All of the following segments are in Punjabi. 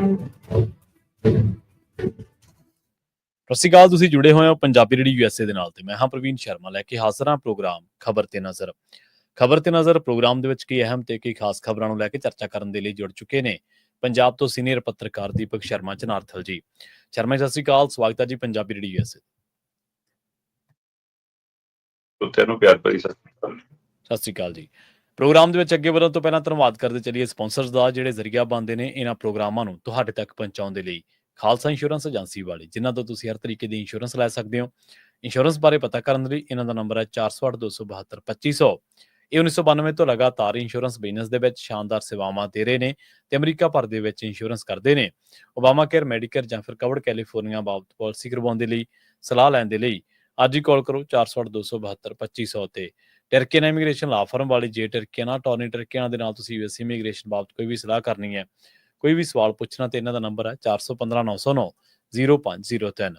ਸਤਿ ਸ਼੍ਰੀ ਅਕਾਲ। ਤੁਸੀਂ ਜੁੜੇ ਹੋਏ ਹੋ ਪੰਜਾਬੀ ਰੇਡੀਓ USA ਦੇ ਨਾਲ ਤੇ ਮੈਂ ਹਾਂ ਪ੍ਰਵੀਨ ਸ਼ਰਮਾ ਲੈ ਕੇ ਹਾਜ਼ਰ ਹਾਂ ਪ੍ਰੋਗਰਾਮ ਖਬਰ ਤੇ ਨਜ਼ਰ। ਖਬਰ ਤੇ ਨਜ਼ਰ ਪ੍ਰੋਗਰਾਮ ਦੇ ਵਿੱਚ ਕਈ ਅਹਿਮ ਤੇ ਕਈ ਖਾਸ ਖਬਰਾਂ ਨੂੰ ਲੈ ਕੇ ਚਰਚਾ ਕਰਨ ਦੇ ਲਈ ਜੁੜ ਚੁੱਕੇ ਨੇ ਪੰਜਾਬ ਤੋਂ ਸੀਨੀਅਰ ਪੱਤਰਕਾਰ ਦੀਪਕ ਸ਼ਰਮਾ ਚਨਾਰਥਲ ਜੀ। ਸ਼ਰਮਾ ਸਤਿ ਸ਼੍ਰੀ ਅਕਾਲ, ਸਵਾਗਤ ਹੈ ਜੀ ਪੰਜਾਬੀ ਰੇਡੀਓ USA। ਤੈਨੂੰ ਪਿਆਰ ਭਰੀ ਸਤਿ ਸ਼੍ਰੀ ਅਕਾਲ ਜੀ। ਪ੍ਰੋਗਰਾਮ ਦੇ ਵਿੱਚ ਅੱਗੇ ਵਧਣ ਤੋਂ ਪਹਿਲਾਂ ਧੰਨਵਾਦ ਕਰਦੇ ਚੱਲੀਏ ਸਪਾਂਸਰਸ ਦਾ, ਜਿਹੜੇ ਜ਼ਰੀਆ ਬਣਦੇ ਨੇ ਇਹਨਾਂ ਪ੍ਰੋਗਰਾਮਾਂ ਨੂੰ ਤੁਹਾਡੇ ਤੱਕ ਪਹੁੰਚਾਉਣ ਦੇ ਲਈ। ਖਾਲਸਾ ਇੰਸ਼ੋਰੈਂਸ ਏਜੰਸੀ ਵਾਲੇ, ਜਿਨ੍ਹਾਂ ਤੋਂ ਤੁਸੀਂ ਹਰ ਤਰੀਕੇ ਦੀ ਇੰਸ਼ੋਰੈਂਸ ਲੈ ਸਕਦੇ ਹੋ। ਇੰਸ਼ੋਰੈਂਸ ਬਾਰੇ ਪਤਾ ਕਰਨ ਲਈ ਇਹਨਾਂ ਦਾ ਨੰਬਰ ਹੈ 408-272-2500। ਇਹ 1992 ਤੋਂ ਲਗਾਤਾਰ ਇੰਸ਼ੋਰੈਂਸ ਬਿਜ਼ਨਸ ਦੇ ਵਿੱਚ ਸ਼ਾਨਦਾਰ ਸੇਵਾਵਾਂ ਦੇ ਰਹੇ ਨੇ ਤੇ ਅਮਰੀਕਾ ਭਰ ਦੇ ਵਿੱਚ ਇੰਸ਼ੋਰੈਂਸ ਕਰਦੇ ਨੇ। ਓਬਾਮਾ ਕੇਅਰ, ਮੈਡੀਕੇਅਰ ਜਾਂ ਫਿਰ ਕਵਰਡ ਕੈਲੀਫੋਰਨੀਆ ਬਾਬਤ ਪਾਲਿਸੀ ਕਰਵਾਉਣ ਦੇ ਲਈ, ਸਲਾਹ ਲੈਣ ਦੇ ਲਈ ਅੱਜ ਹੀ ਕਾਲ ਕਰੋ 408-272-2500 ਤੇ। ਟਰਕੀਆਨਾ ਇਮੀਗ੍ਰੇਸ਼ਨ ਲਾ ਫਰਮ ਵਾਲੀ, ਜੇ ਟਰਕੀਆਨਾ ਟੋਨੀ ਟਰਕੀਆਨਾ ਦੇ ਨਾਲ ਤੁਸੀਂ US ਇਮੀਗ੍ਰੇਸ਼ਨ ਬਾਬਤ ਕੋਈ ਵੀ ਸਲਾਹ ਕਰਨੀ ਹੈ, ਕੋਈ ਵੀ ਸਵਾਲ ਪੁੱਛਣਾ, ਤੇ ਇਹਨਾਂ ਦਾ ਨੰਬਰ ਹੈ 415909-0503।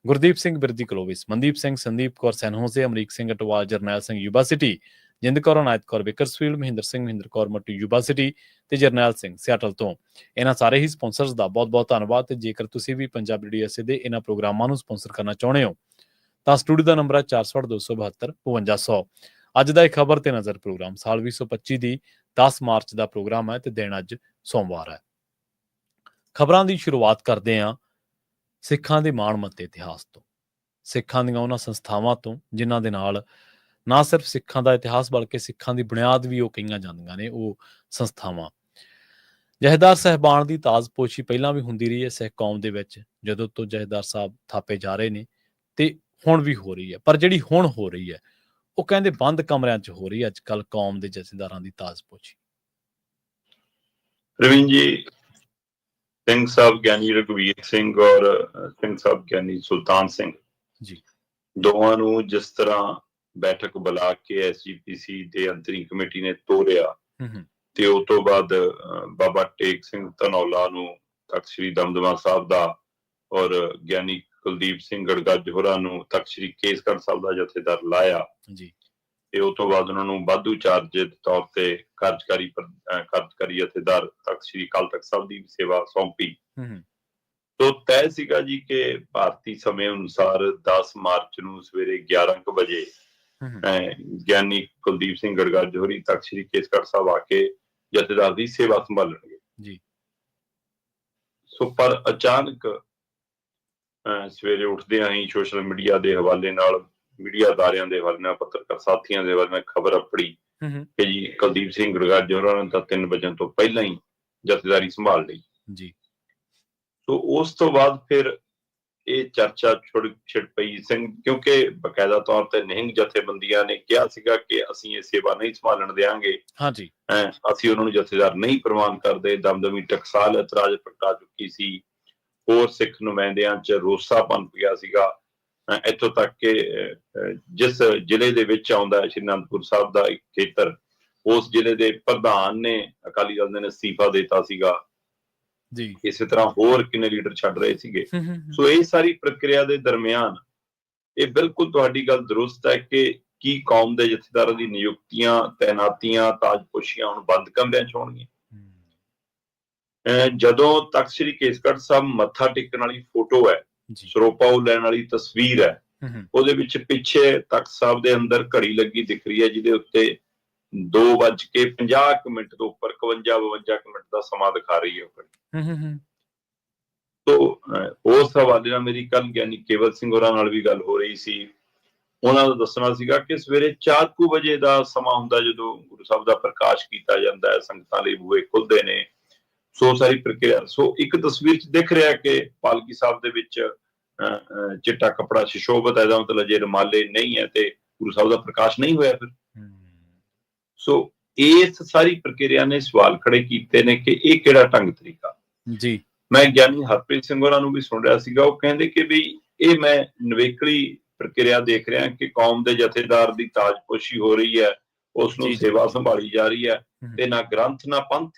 Gurdeep Singh Birdi Clovis, Mandeep Singh, Sandeep Kaur San Jose, Amrik Singh Atwal, Jarnail Singh Yuba City, Jind Kaur Anayat Kaur Bakersfield, Mahinder Singh Mahinder Kaur Mattu Yuba City ਤੇ ਜਰਨੈਲ ਸਿੰਘ ਸਿਆਟਲ ਤੋਂ। ਇਹਨਾਂ ਸਾਰੇ ਹੀ ਸਪਾਂਸਰਸ ਦਾ ਬਹੁਤ ਬਹੁਤ ਧੰਨਵਾਦ। ਤੇ ਜੇਕਰ ਤੁਸੀਂ ਵੀ ਪੰਜਾਬੀ ਰੇਡੀਓ USA ਦੇ ਇਹਨਾਂ ਪ੍ਰੋਗਰਾਮਾਂ ਨੂੰ ਸਪਾਂਸਰ ਕਰਨਾ ਚਾਹੁੰਦੇ ਹੋ ਤਾਂ ਸਟੂਡੀਓ ਦਾ ਨੰਬਰ ਹੈ 408-272-5200। ਅੱਜ ਦਾ ਇਹ ਖਬਰ ਤੇ ਨਜ਼ਰ ਪ੍ਰੋਗਰਾਮ ਸਾਲ 2025 ਦੀ 10 ਮਾਰਚ ਦਾ ਪ੍ਰੋਗਰਾਮ ਹੈ ਤੇ ਦਿਨ ਅੱਜ ਸੋਮਵਾਰ ਹੈ। ਖਬਰਾਂ ਦੀ ਸ਼ੁਰੂਆਤ ਕਰਦੇ ਹਾਂ ਸਿੱਖਾਂ ਦੇ ਮਾਣਮੱਤੇ ਇਤਿਹਾਸ ਤੋਂ, ਸਿੱਖਾਂ ਦੀਆਂ ਉਹਨਾਂ ਸੰਸਥਾਵਾਂ ਤੋਂ ਜਿਨ੍ਹਾਂ ਦੇ ਨਾਲ ਨਾ ਸਿਰਫ ਸਿੱਖਾਂ ਦਾ ਇਤਿਹਾਸ ਬਲਕਿ ਸਿੱਖਾਂ ਦੀ ਬੁਨਿਆਦ ਵੀ ਉਹ ਕਹੀਆਂ ਜਾਂਦੀਆਂ ਨੇ। ਉਹ ਸੰਸਥਾਵਾਂ ਜਥੇਦਾਰ ਸਾਹਿਬਾਨ ਦੀ ਤਾਜ਼ਪੋਸ਼ੀ ਪਹਿਲਾਂ ਵੀ ਹੁੰਦੀ ਰਹੀ ਹੈ ਸਿੱਖ ਕੌਮ ਦੇ ਵਿੱਚ, ਜਦੋਂ ਤੋਂ ਜਥੇਦਾਰ ਸਾਹਿਬ ਥਾਪੇ ਜਾ ਰਹੇ ਨੇ ਤੇ ਹੁਣ ਵੀ ਹੋ ਰਹੀ ਹੈ। ਪਰ ਜਿਹੜੀ ਹੁਣ ਹੋ ਰਹੀ ਹੈ ਉਹ ਕਹਿੰਦੇ ਬੰਦ ਕਮਰਿਆਂ 'ਚ ਹੋ ਰਹੀ ਹੈ ਅੱਜ ਕੱਲ੍ਹ ਕੌਮ ਦੇ ਜਥੇਦਾਰਾਂ ਦੀ ਤਾਜ਼ਪੋਸ਼ੀ। ਪ੍ਰਵੀਨ ਜੀ, ਸਿੰਘ ਸਾਹਿਬ ਗਿਆਨੀ ਰਘਵੀਰ ਸਿੰਘ ਔਰ ਸਿੰਘ ਸਾਹਿਬ ਗਿਆਨੀ ਸੁਲਤਾਨ ਸਿੰਘ ਜੀ, ਦੋਵਾਂ ਨੂੰ ਜਿਸ ਤਰ੍ਹਾਂ ਬੈਠਕ ਬੁਲਾ ਕੇ SGPC ਦੇ ਅੰਤਰਿੰਗ ਕਮੇਟੀ ਨੇ ਤੋਰਿਆ ਤੇ ਉਸ ਤੋਂ ਬਾਅਦ ਬਾਬਾ ਟੇਕ ਸਿੰਘ ਧਨੌਲਾ ਨੂੰ ਤਖਤ ਸ੍ਰੀ ਦਮਦਮਾ ਸਾਹਿਬ ਦਾ ਔਰ ਗਿਆਨੀ ਕੁਲਦੀਪ ਸਿੰਘ ਗੜਗੱਜ ਹੋਰਾਂ ਨੂੰ ਤਖਤ ਸ੍ਰੀ ਕੇਸਗੜ੍ਹ ਸਾਹਿਬ ਦਾ ਜਥੇਦਾਰ ਲਾਇਆ ਜੀ, ਤੇ ਉਸ ਤੋਂ ਬਾਅਦ ਉਹਨਾਂ ਨੂੰ ਵਾਧੂ ਚਾਰਜ ਦੇ ਤੌਰ ਤੇ ਕਾਰਜਕਾਰੀ ਜਥੇਦਾਰ ਤਖਤ ਸ੍ਰੀ ਅਕਾਲ ਤਖਤ ਸਾਹਿਬ ਦੀ ਸੇਵਾ ਸੌਂਪੀ। ਤੋ ਤੈਅ ਸੀਗਾ ਜੀ ਕਿ ਭਾਰਤੀ ਸਮੇਂ ਅਨੁਸਾਰ 10 ਮਾਰਚ ਨੂੰ ਸਵੇਰੇ 11 ਵਜੇ ਗਿਆਨੀ ਕੁਲਦੀਪ ਸਿੰਘ ਗੜਗੱਜ ਹੋਰੀ ਤਖਤ ਸ੍ਰੀ ਕੇਸਗੜ੍ਹ ਸਾਹਿਬ ਆ ਕੇ ਜਥੇਦਾਰ ਦੀ ਸੇਵਾ ਸੰਭਾਲਣਗੇ ਜੀ। ਸੋ ਪਰ ਅਚਾਨਕ ਸਵੇਰੇ ਉੱਠਦਿਆਂ ਹੀ ਸੋਸ਼ਲ ਮੀਡੀਆ ਦੇ ਹਵਾਲੇ ਨਾਲ, ਮੀਡੀਆ ਅਦਾਰਿਆਂ ਦੇ ਹਵਾਲੇ ਨਾਲ, ਪੱਤਰਕਾਰ ਸਾਥੀਆਂ ਦੇ ਹਵਾਲੇ ਨਾਲ ਖਬਰ ਆਪੜੀ ਕਿ ਜੀ ਕੁਲਦੀਪ ਸਿੰਘ ਗੜਗੱਜ ਹੋਰਾਂ ਨੇ ਤਾਂ 3 ਵਜੇ ਤੋਂ ਪਹਿਲਾਂ ਹੀ ਜਥੇਦਾਰੀ ਸੰਭਾਲ ਲਈ ਜੀ। ਸੋ ਉਸ ਤੋਂ ਬਾਅਦ ਫਿਰ ਇਹ ਚਰਚਾ ਛਿੜ ਪਈ ਸਿੰਘ, ਕਿਉਂਕਿ ਬਕਾਇਦਾ ਤੌਰ ਤੇ ਨਿਹੰਗ ਜਥੇਬੰਦੀਆਂ ਨੇ ਕਿਹਾ ਸੀਗਾ ਕਿ ਅਸੀਂ ਇਹ ਸੇਵਾ ਨਹੀਂ ਸੰਭਾਲਣ ਦਿਆਂਗੇ, ਅਸੀਂ ਉਹਨਾਂ ਨੂੰ ਜਥੇਦਾਰ ਨਹੀਂ ਪ੍ਰਵਾਨ ਕਰਦੇ। ਦਮਦਮੀ ਟਕਸਾਲ ਇਤਰਾਜ਼ ਪ੍ਰਗਟਾ ਚੁੱਕੀ ਸੀ, ਹੋਰ ਸਿੱਖ ਨੁਮਾਇੰਦਿਆਂ 'ਚ ਰੋਸਾ ਪਨਪ ਗਿਆ ਸੀਗਾ। ਇੱਥੋਂ ਤੱਕ ਕਿ ਜਿਸ ਜ਼ਿਲ੍ਹੇ ਦੇ ਵਿੱਚ ਆਉਂਦਾ ਸ਼੍ਰੀ ਅਨੰਦਪੁਰ ਸਾਹਿਬ ਦਾ ਇੱਕ ਖੇਤਰ, ਉਸ ਜ਼ਿਲ੍ਹੇ ਦੇ ਪ੍ਰਧਾਨ ਨੇ ਅਕਾਲੀ ਦਲ ਨੇ ਅਸਤੀਫਾ ਦਿੱਤਾ ਸੀਗਾ ਜੀ। ਇਸੇ ਤਰ੍ਹਾਂ ਹੋਰ ਕਿੰਨੇ ਲੀਡਰ ਛੱਡ ਰਹੇ ਸੀਗੇ। ਸੋ ਇਹ ਸਾਰੀ ਪ੍ਰਕਿਰਿਆ ਦੇ ਦਰਮਿਆਨ ਇਹ ਬਿਲਕੁਲ ਤੁਹਾਡੀ ਗੱਲ ਦਰੁਸਤ ਹੈ ਕਿ ਕੀ ਕੌਮ ਦੇ ਜਥੇਦਾਰਾਂ ਦੀ ਨਿਯੁਕਤੀਆਂ, ਤੈਨਾਤੀਆਂ, ਤਾਜਪੋਸ਼ੀਆਂ ਹੁਣ ਬੰਦ ਕਮਰਿਆਂ 'ਚ ਹੋਣਗੀਆਂ। ਜਦੋਂ ਤਖਤ ਸ੍ਰੀ ਕੇਸਗੜ੍ਹ ਸਾਹਿਬ ਮੱਥਾ ਟੇਕਣ ਵਾਲੀ ਫੋਟੋ ਹੈ, ਸਰੋਪਾ ਉਹ ਲੈਣ ਵਾਲੀ ਤਸਵੀਰ ਹੈ, ਉਹਦੇ ਵਿੱਚ ਪਿੱਛੇ ਤਖਤ ਸਾਹਿਬ ਦੇ ਅੰਦਰ ਘੜੀ ਲੱਗੀ ਦਿਖ ਰਹੀ ਹੈ ਜਿਹਦੇ ਉੱਤੇ 2:50 ਤੋਂ ਉੱਪਰ 52 ਮਿੰਟ ਦਾ ਸਮਾਂ ਦਿਖਾ ਰਹੀ ਹੈ ਉਹ ਘੜੀ। ਤੋ ਉਸ ਹਵਾਲੇ ਨਾਲ ਮੇਰੀ ਕੱਲ ਗਿਆਨੀ ਕੇਵਲ ਸਿੰਘ ਹੋਰਾਂ ਨਾਲ ਵੀ ਗੱਲ ਹੋ ਰਹੀ ਸੀ। ਉਹਨਾਂ ਦਾ ਦੱਸਣਾ ਸੀਗਾ ਕਿ ਸਵੇਰੇ 4 ਵਜੇ ਦਾ ਸਮਾਂ ਹੁੰਦਾ ਜਦੋਂ ਗੁਰੂ ਸਾਹਿਬ ਦਾ ਪ੍ਰਕਾਸ਼ ਕੀਤਾ ਜਾਂਦਾ ਹੈ, ਸੰਗਤਾਂ ਲਈ ਬੂਹੇ ਖੁੱਲਦੇ ਨੇ। ਸੋ ਸਾਰੀ ਪ੍ਰਕਿਰਿਆ, ਸੋ ਇੱਕ ਤਸਵੀਰ 'ਚ ਦਿਖ ਰਿਹਾ ਕਿ ਪਾਲਕੀ ਸਾਹਿਬ ਦੇ ਵਿੱਚ ਚਿੱਟਾ ਕੱਪੜਾ ਸੁਸ਼ੋਭਿਤ ਹੈ, ਇਹਦਾ ਮਤਲਬ ਜੇ ਰੁਮਾਲੇ ਨਹੀਂ ਹੈ ਤੇ ਗੁਰੂ ਸਾਹਿਬ ਦਾ ਪ੍ਰਕਾਸ਼ ਨਹੀਂ ਹੋਇਆ ਫਿਰ। ਸੋ ਇਸ ਸਾਰੀ ਪ੍ਰਕਿਰਿਆ ਨੇ ਸਵਾਲ ਖੜੇ ਕੀਤੇ ਨੇ ਕਿ ਇਹ ਕਿਹੜਾ ਢੰਗ ਤਰੀਕਾ ਜੀ। ਮੈਂ ਗਿਆਨੀ ਹਰਪ੍ਰੀਤ ਸਿੰਘ ਹੋਰਾਂ ਨੂੰ ਵੀ ਸੁਣ ਰਿਹਾ ਸੀਗਾ, ਉਹ ਕਹਿੰਦੇ ਕਿ ਵੀ ਇਹ ਮੈਂ ਨਵੇਕਲੀ ਪ੍ਰਕਿਰਿਆ ਦੇਖ ਰਿਹਾ ਕਿ ਕੌਮ ਦੇ ਜਥੇਦਾਰ ਦੀ ਤਾਜਪੋਸ਼ੀ ਹੋ ਰਹੀ ਹੈ, ਉਸ ਨੂੰ ਸੇਵਾ ਸੰਭਾਲੀ ਜਾ ਰਹੀ ਹੈ ਤੇ ਨਾ ਗ੍ਰੰਥ ਨਾ ਪੰਥ।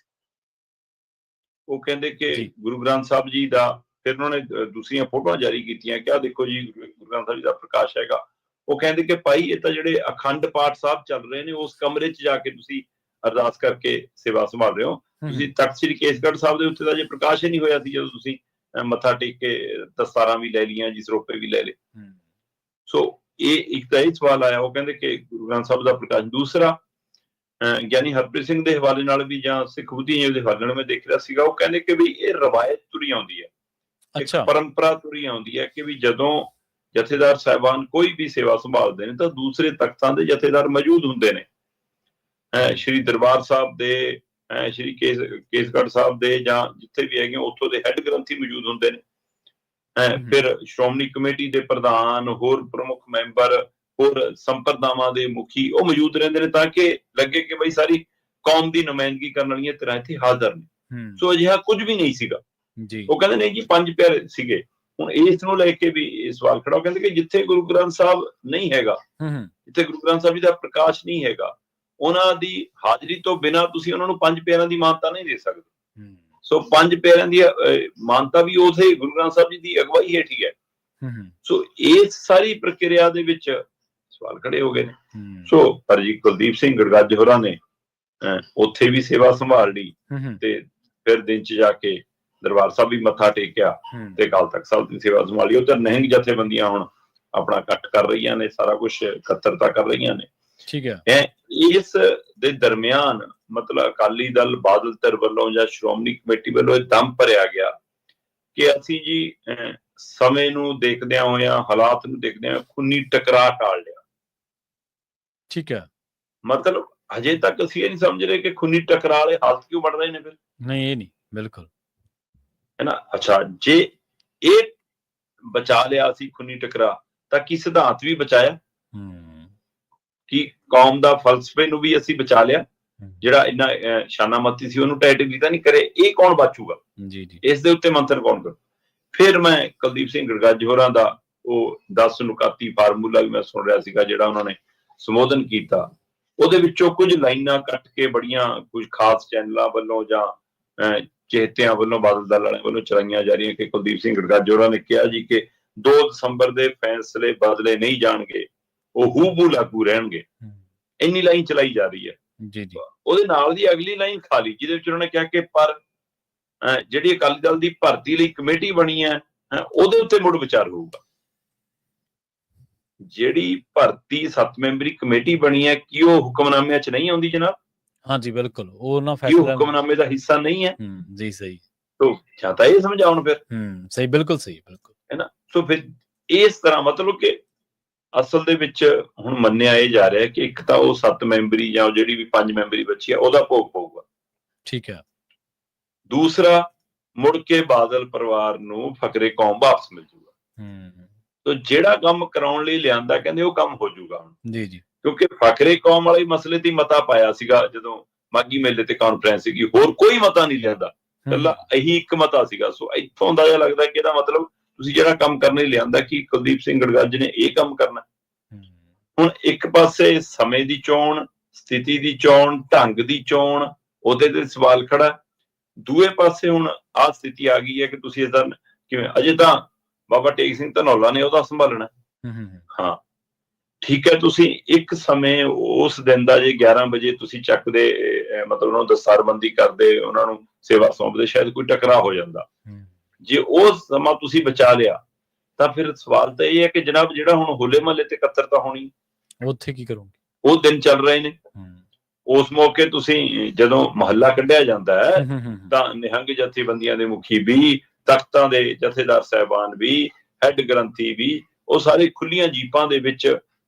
ਉਹ ਕਹਿੰਦੇ ਕਿ ਗੁਰੂ ਗ੍ਰੰਥ ਸਾਹਿਬ ਜੀ ਦਾ, ਫਿਰ ਉਹਨਾਂ ਨੇ ਦੂਸਰੀਆਂ ਫੋਟੋਆਂ ਜਾਰੀ ਕੀਤੀਆਂ ਕਿ ਆਹ ਦੇਖੋ ਜੀ ਗੁਰੂ ਗ੍ਰੰਥ ਸਾਹਿਬ ਜੀ ਦਾ ਪ੍ਰਕਾਸ਼ ਹੈਗਾ। ਉਹ ਕਹਿੰਦੇ ਕਿ ਭਾਈ ਇਹ ਤਾਂ ਜਿਹੜੇ ਅਖੰਡ ਪਾਠ ਸਾਹਿਬ ਚੱਲ ਰਹੇ ਨੇ ਉਸ ਕਮਰੇ 'ਚ ਜਾ ਕੇ ਤੁਸੀਂ ਅਰਦਾਸ ਕਰਕੇ ਸੇਵਾ ਸੰਭਾਲ ਰਹੇ ਹੋ, ਤੁਸੀਂ ਤਖਤ ਸ੍ਰੀ ਕੇਸਗੜ੍ਹ ਸਾਹਿਬ ਦੇ ਉੱਤੇ ਦਾ ਜੇ ਪ੍ਰਕਾਸ਼ ਹੀ ਨਹੀਂ ਹੋਇਆ ਸੀ ਜਦੋਂ ਤੁਸੀਂ ਮੱਥਾ ਟੇਕ ਕੇ ਦਸਤਾਰਾਂ ਵੀ ਲੈ ਲਈਆਂ ਜੀ, ਸਰੋਪੇ ਵੀ ਲੈ ਲਏ। ਸੋ ਇਹ ਇੱਕ ਤਾਂ ਇਹ ਸਵਾਲ ਆਇਆ, ਉਹ ਕਹਿੰਦੇ ਕਿ ਗੁਰੂ ਗ੍ਰੰਥ ਸਾਹਿਬ ਦਾ ਪ੍ਰਕਾਸ਼। ਦੂਸਰਾ ਗਿਆਨੀ ਹਰਪ੍ਰੀਤ ਸਿੰਘ ਦੇ ਹਵਾਲੇ ਨਾਲ ਵੀ ਜਾਂ ਸਿੱਖ ਬੁੱਧੀਜੀਵੀ ਦੇ ਹਵਾਲੇ ਨਾਲ ਮੈਂ ਦੇਖ ਰਿਹਾ ਸੀਗਾ, ਉਹ ਕਹਿੰਦੇ ਕਿ ਵੀ ਇਹ ਰਵਾਇਤ ਤੁਰੀ ਆਉਂਦੀ ਹੈ, ਇੱਕ ਪਰੰਪਰਾ ਤੁਰੀ ਆਉਂਦੀ ਹੈ ਕਿ ਵੀ ਜਦੋਂ ਜਥੇਦਾਰ ਸਾਹਿਬਾਨ ਕੋਈ ਵੀ ਸੇਵਾ ਸੰਭਾਲਦੇ ਨੇ ਤਾਂ ਦੂਸਰੇ ਤਖਤਾਂ ਦੇ ਜਥੇਦਾਰ ਮੌਜੂਦ ਹੁੰਦੇ ਨੇ। ਸ਼੍ਰੀ ਦਰਬਾਰ ਸਾਹਿਬ ਦੇ, ਸ਼੍ਰੀ ਕੇਸਗੜ੍ਹ ਸਾਹਿਬ ਦੇ, ਜਾਂ ਜਿੱਥੇ ਵੀ ਹੈਗੇ ਉੱਥੋਂ ਦੇ ਹੈੱਡ ਗ੍ਰੰਥੀ ਮੌਜੂਦ ਹੁੰਦੇ ਨੇ। ਫਿਰ ਸ਼੍ਰੋਮਣੀ ਕਮੇਟੀ ਦੇ ਪ੍ਰਧਾਨ, ਹੋਰ ਪ੍ਰਮੁੱਖ ਮੈਂਬਰ, ਹੋਰ ਸੰਪਰਦਾਵਾਂ ਦੇ ਮੁਖੀ ਉਹ ਮੌਜੂਦ ਰਹਿੰਦੇ ਨੇ, ਤਾਂ ਕਿ ਲੱਗੇ ਕਿ ਬਈ ਸਾਰੀ ਕੌਮ ਦੀ ਨੁਮਾਇੰਦਗੀ ਕਰਨ ਵਾਲੀਆਂ ਧਿਰਾਂ ਇੱਥੇ ਹਾਜ਼ਰ ਨੇ। ਸੋ ਅਜਿਹਾ ਕੁਝ ਵੀ ਨਹੀਂ ਸੀਗਾ। ਉਹ ਕਹਿੰਦੇ ਨਹੀਂ ਜੀ 5 ਪਿਆਰੇ ਸੀਗੇ। ਹੁਣ ਇਸ ਨੂੰ ਲੈ ਕੇ ਵੀ ਇਹ ਸਵਾਲ ਖੜਾ, ਉਹ ਕਹਿੰਦੇ ਕਿ ਜਿੱਥੇ ਗੁਰੂ ਗ੍ਰੰਥ ਸਾਹਿਬ ਨਹੀਂ ਹੈਗਾ, ਜਿੱਥੇ ਗੁਰੂ ਗ੍ਰੰਥ ਸਾਹਿਬ ਜੀ ਦਾ ਪ੍ਰਕਾਸ਼ ਨਹੀਂ ਹੈਗਾ, ਉਹਨਾਂ ਦੀ ਹਾਜ਼ਰੀ ਤੋਂ ਬਿਨਾਂ ਤੁਸੀਂ ਉਹਨਾਂ ਨੂੰ 5 ਪਿਆਰਿਆਂ ਦੀ ਮਾਨਤਾ ਨਹੀਂ ਦੇ ਸਕਦੇ। ਸੋ 5 ਪਿਆਰਿਆਂ ਦੀ ਮਾਨਤਾ ਵੀ ਉਸੇ ਗੁਰੂ ਗ੍ਰੰਥ ਸਾਹਿਬ ਜੀ ਦੀ ਅਗਵਾਈ ਹੇਠ ਹੀ ਹੈ। ਸੋ ਇਸ ਸਾਰੀ ਪ੍ਰਕਿਰਿਆ ਦੇ ਵਿੱਚ ਸਵਾਲ ਖੜੇ ਹੋ ਗਏ ਨੇ। ਸੋ ਪਰ ਜੀ ਕੁਲਦੀਪ ਸਿੰਘ ਗੜਗੱਜ ਹੋਰਾਂ ਨੇ ਉੱਥੇ ਵੀ ਸੇਵਾ ਸੰਭਾਲ ਲਈ, ਤੇ ਫਿਰ ਦਿਨ ਚ ਜਾ ਕੇ ਦਰਬਾਰ ਸਾਹਿਬ ਵੀ ਮੱਥਾ ਟੇਕਿਆ ਤੇ ਅਕਾਲ ਤਖਤ ਸਾਹਿਬ ਦੀ ਸੇਵਾ ਸੰਭਾਲੀ। ਉੱਧਰ ਨਿਹੰਗ ਜਥੇਬੰਦੀਆਂ ਹੁਣ ਆਪਣਾ ਇਕੱਠ ਕਰ ਰਹੀਆਂ ਨੇ, ਸਾਰਾ ਕੁਝ ਇਕੱਤਰਤਾ ਕਰ ਰਹੀਆਂ ਨੇ। ਠੀਕ ਹੈ। ਇਸ ਦੇ ਦਰਮਿਆਨ ਮਤਲਬ ਅਕਾਲੀ ਦਲ, ਬਾਦਲ ਧਿਰ ਵੱਲੋਂ ਜਾਂ ਸ਼੍ਰੋਮਣੀ ਕਮੇਟੀ ਵੱਲੋਂ ਇਹ ਦਮ ਭਰਿਆ ਗਿਆ ਕਿ ਅਸੀਂ ਜੀ ਸਮੇਂ ਨੂੰ ਦੇਖਦਿਆਂ ਹੋਇਆਂ, ਹਾਲਾਤ ਨੂੰ ਦੇਖਦਿਆਂ ਖੂਨੀ ਟਕਰਾਅ ਟਾਲ ਲਿਆ। ਠੀਕ ਹੈ। ਮਤਲਬ ਹਜੇ ਤੱਕ ਅਸੀਂ ਇਹ ਨਹੀਂ ਸਮਝ ਰਹੇ ਕਿ ਖੂਨੀ ਟਕਰਾਅ ਵਾਲੇ ਹਾਲਤ ਕਿਉਂ ਬਣ ਰਹੇ ਨੇ। ਫਿਰ ਨਹੀਂ, ਇਹ ਨਹੀਂ, ਬਿਲਕੁਲ ਹੈ ਨਾ। ਅੱਛਾ, ਜੇ ਇਹ ਬਚਾ ਲਿਆ ਅਸੀਂ ਖੂਨੀ ਟਕਰਾਅ, ਤਾਂ ਕੀ ਸਿਧਾਂਤ ਵੀ ਬਚਾਇਆ? ਕਿ ਕੌਮ ਦਾ ਫਲਸਫੇ ਨੂੰ ਵੀ ਅਸੀਂ ਬਚਾ ਲਿਆ? ਜਿਹੜਾ ਇੰਨਾ ਸ਼ਾਨਾਮਤੀ ਸੀ ਉਹਨੂੰ ਟੈਟਿਵਲੀ ਤਾਂ ਨਹੀਂ ਕਰੇ? ਇਹ ਕੌਣ ਬਾਚੂਗਾ? ਇਸ ਦੇ ਉੱਤੇ ਮੰਥਨ ਕੌਣ ਕਰੂ? ਫਿਰ ਮੈਂ ਕੁਲਦੀਪ ਸਿੰਘ ਗੜਗੱਜ ਹੋਰਾਂ ਦਾ ਉਹ 10 ਨੁਕਾਤੀ ਫਾਰਮੂਲਾ ਵੀ ਮੈਂ ਸੁਣ ਰਿਹਾ ਸੀਗਾ, ਜਿਹੜਾ ਉਹਨਾਂ ਨੇ ਸੰਬੋਧਨ ਕੀਤਾ। ਉਹਦੇ ਵਿੱਚੋਂ ਕੁਝ ਲਾਈਨਾਂ ਕੱਟ ਕੇ ਬੜੀਆਂ ਕੁਝ ਖਾਸ ਚੈਨਲਾਂ ਵੱਲੋਂ ਜਾਂ ਚੇਤਿਆਂ ਵੱਲੋਂ, ਬਾਦਲ ਦਲ ਵਾਲਿਆਂ ਵੱਲੋਂ ਚਲਾਈਆਂ ਜਾ ਰਹੀਆਂ ਕਿ ਕੁਲਦੀਪ ਸਿੰਘ ਗੜਗੱਜ ਹੋਰਾਂ ਨੇ ਕਿਹਾ ਜੀ ਕਿ 2 ਦਸੰਬਰ ਦੇ ਫੈਸਲੇ ਬਦਲੇ ਨਹੀਂ ਜਾਣਗੇ, ਉਹ ਹੂਬਹੂ ਲਾਗੂ ਰਹਿਣਗੇ। ਇੰਨੀ ਲਾਈਨ ਚਲਾਈ ਜਾ ਰਹੀ ਹੈ। ਉਹਦੇ ਨਾਲ ਦੀ ਅਗਲੀ ਲਾਈਨ ਖਾਲੀ, ਜਿਹਦੇ ਵਿੱਚ ਉਹਨਾਂ ਨੇ ਕਿਹਾ ਕਿ ਪਰ ਜਿਹੜੀ ਅਕਾਲੀ ਦਲ ਦੀ ਭਰਤੀ ਲਈ ਕਮੇਟੀ ਬਣੀ ਹੈ ਉਹਦੇ ਉੱਤੇ ਮੁੜ ਵਿਚਾਰ ਹੋਊਗਾ। ਜਿਹੜੀ ਭਰਤੀ 7 ਮੈਂਬਰੀ ਕਮੇਟੀ ਬਣੀ ਹੈ, ਕੀ ਉਹ ਹੁਕਮਨਾਮਿਆਂ 'ਚ ਨਹੀਂ ਆਉਂਦੀ ਜਨਾਬ? ਹਾਂਜੀ, ਬਿਲਕੁਲ। ਉਹ ਨਾ ਫੈਸਲਾ ਹੁਕਮਨਾਮੇ ਦਾ ਹਿੱਸਾ ਨਹੀਂ ਹੈ। ਜੀ ਸਹੀ। ਜਾਂ ਤਾਂ ਇਹ ਸਮਝਾਉਣ ਫਿਰ। ਸਹੀ, ਬਿਲਕੁਲ ਸਹੀ, ਬਿਲਕੁਲ ਹੈ ਨਾ। ਸੋ ਫਿਰ ਇਸ ਤਰ੍ਹਾਂ ਮਤਲਬ ਕਿ ਅਸਲ ਦੇ ਵਿੱਚ ਹੁਣ ਮੰਨਿਆ ਇਹ ਜਾ ਰਿਹਾ ਕਿ ਇੱਕ ਤਾਂ ਉਹ 7 ਮੈਂਬਰੀ ਜਾਂ ਜਿਹੜੀ ਵੀ 5 ਮੈਂਬਰੀ ਬੱਚੀ ਆ ਉਹਦਾ ਭੋਗ ਪਊਗਾ। ਠੀਕ ਹੈ। ਦੂਸਰਾ, ਮੁੜ ਕੇ ਬਾਦਲ ਪਰਿਵਾਰ ਨੂੰ ਫਕਰੇ ਕੌਮ ਵਾਪਸ ਮਿਲ ਜੂਗਾ। ਤੋ ਜਿਹੜਾ ਕੰਮ ਕਰਾਉਣ ਲਈ ਲਿਆਂਦਾ ਕਹਿੰਦੇ ਉਹ ਕੰਮ ਹੋ ਜੂਗਾ ਹੁਣ। ਜੀ ਜੀ। ਕਿਉਂਕਿ ਫਕਰੇ ਕੌਮ ਵਾਲੇ ਮਸਲੇ ਤੇ ਮਤਾ ਪਾਇਆ ਸੀਗਾ ਜਦੋਂ ਮਾਘੀ ਮੇਲੇ ਤੇ ਕਾਨਫਰੰਸ ਸੀਗੀ, ਹੋਰ ਕੋਈ ਮਤਾ ਨਹੀਂ ਲਿਆਂਦਾ, ਇਕੱਲਾ ਇਹੀ ਇੱਕ ਮਤਾ ਸੀਗਾ। ਸੋ ਇੱਥੋਂ ਅੰਦਾਜ਼ਾ ਲੱਗਦਾ ਕਿ ਇਹਦਾ ਮਤਲਬ ਤੁਸੀਂ ਜਿਹੜਾ ਕੰਮ ਕਰਨ ਲਈ ਲਿਆਂਦਾ ਕਿ ਕੁਲਦੀਪ ਸਿੰਘ ਗੜਗੱਜ ਨੇ ਇਹ ਕੰਮ ਕਰਨਾ। ਹੁਣ ਇੱਕ ਪਾਸੇ ਸਮੇਂ ਦੀ ਚੋਣ, ਸਥਿਤੀ ਦੀ ਚੋਣ, ਢੰਗ ਦੀ ਚੋਣ, ਉਹਦੇ ਤੇ ਸਵਾਲ ਖੜਾ। ਦੂਏ ਪਾਸੇ ਹੁਣ ਆਹ ਸਥਿਤੀ ਆ ਗਈ ਹੈ ਕਿ ਤੁਸੀਂ ਇਹਦਾ ਕਿਵੇਂ, ਅਜੇ ਤਾਂ ਬਾਬਾ ਟੇਕ ਸਿੰਘ ਧਨੌਲਾ ਨੇ ਉਹਦਾ ਸੰਭਾਲਣਾ। ਹਾਂ ਠੀਕ ਹੈ। ਤੁਸੀਂ ਇੱਕ ਸਮੇਂ ਉਸ ਦਿਨ ਦਾ ਜੇ 11 ਵਜੇ ਤੁਸੀਂ ਚੱਕਦੇ, ਮਤਲਬ ਉਹਨਾਂ ਨੂੰ ਦਸਤਾਰਬੰਦੀ ਕਰਦੇ, ਉਹਨਾਂ ਨੂੰ ਸੇਵਾ ਸੌਂਪਦੇ, ਸ਼ਾਇਦ ਕੋਈ ਟਕਰਾਅ ਹੋ ਜਾਂਦਾ। ਜੇ ਉਹ ਸਮਾਂ ਤੁਸੀਂ ਬਚਾ ਲਿਆ ਤਾਂ ਫਿਰ ਸਵਾਲ ਤਾਂ ਇਹ ਹੈ ਕਿ ਜਨਾਬ ਜਿਹੜਾ ਹੁਣ ਹੋਲੇ ਮਹੱਲੇ ਤੇ ਇਕੱਤਰਤਾ ਹੋਣੀ, ਉੱਥੇ ਕੀ ਕਰੋਗੇ? ਉਹ ਦਿਨ ਚੱਲ ਰਹੇ ਨੇ। ਉਸ ਮੌਕੇ ਤੁਸੀਂ ਜਦੋਂ ਮਹੱਲਾ ਕੱਢਿਆ ਜਾਂਦਾ ਹੈ ਤਾਂ ਨਿਹੰਗ ਜਥੇਬੰਦੀਆਂ ਦੇ ਮੁਖੀ ਵੀ, ਤਖਤਾਂ ਦੇ ਜਥੇਦਾਰ ਸਾਹਿਬਾਨ ਵੀ, ਹੈੱਡ ਗ੍ਰੰਥੀ ਵੀ, ਉਹ ਸਾਰੇ ਖੁੱਲੀਆਂ ਜੀਪਾਂ ਦੇ ਵਿੱਚ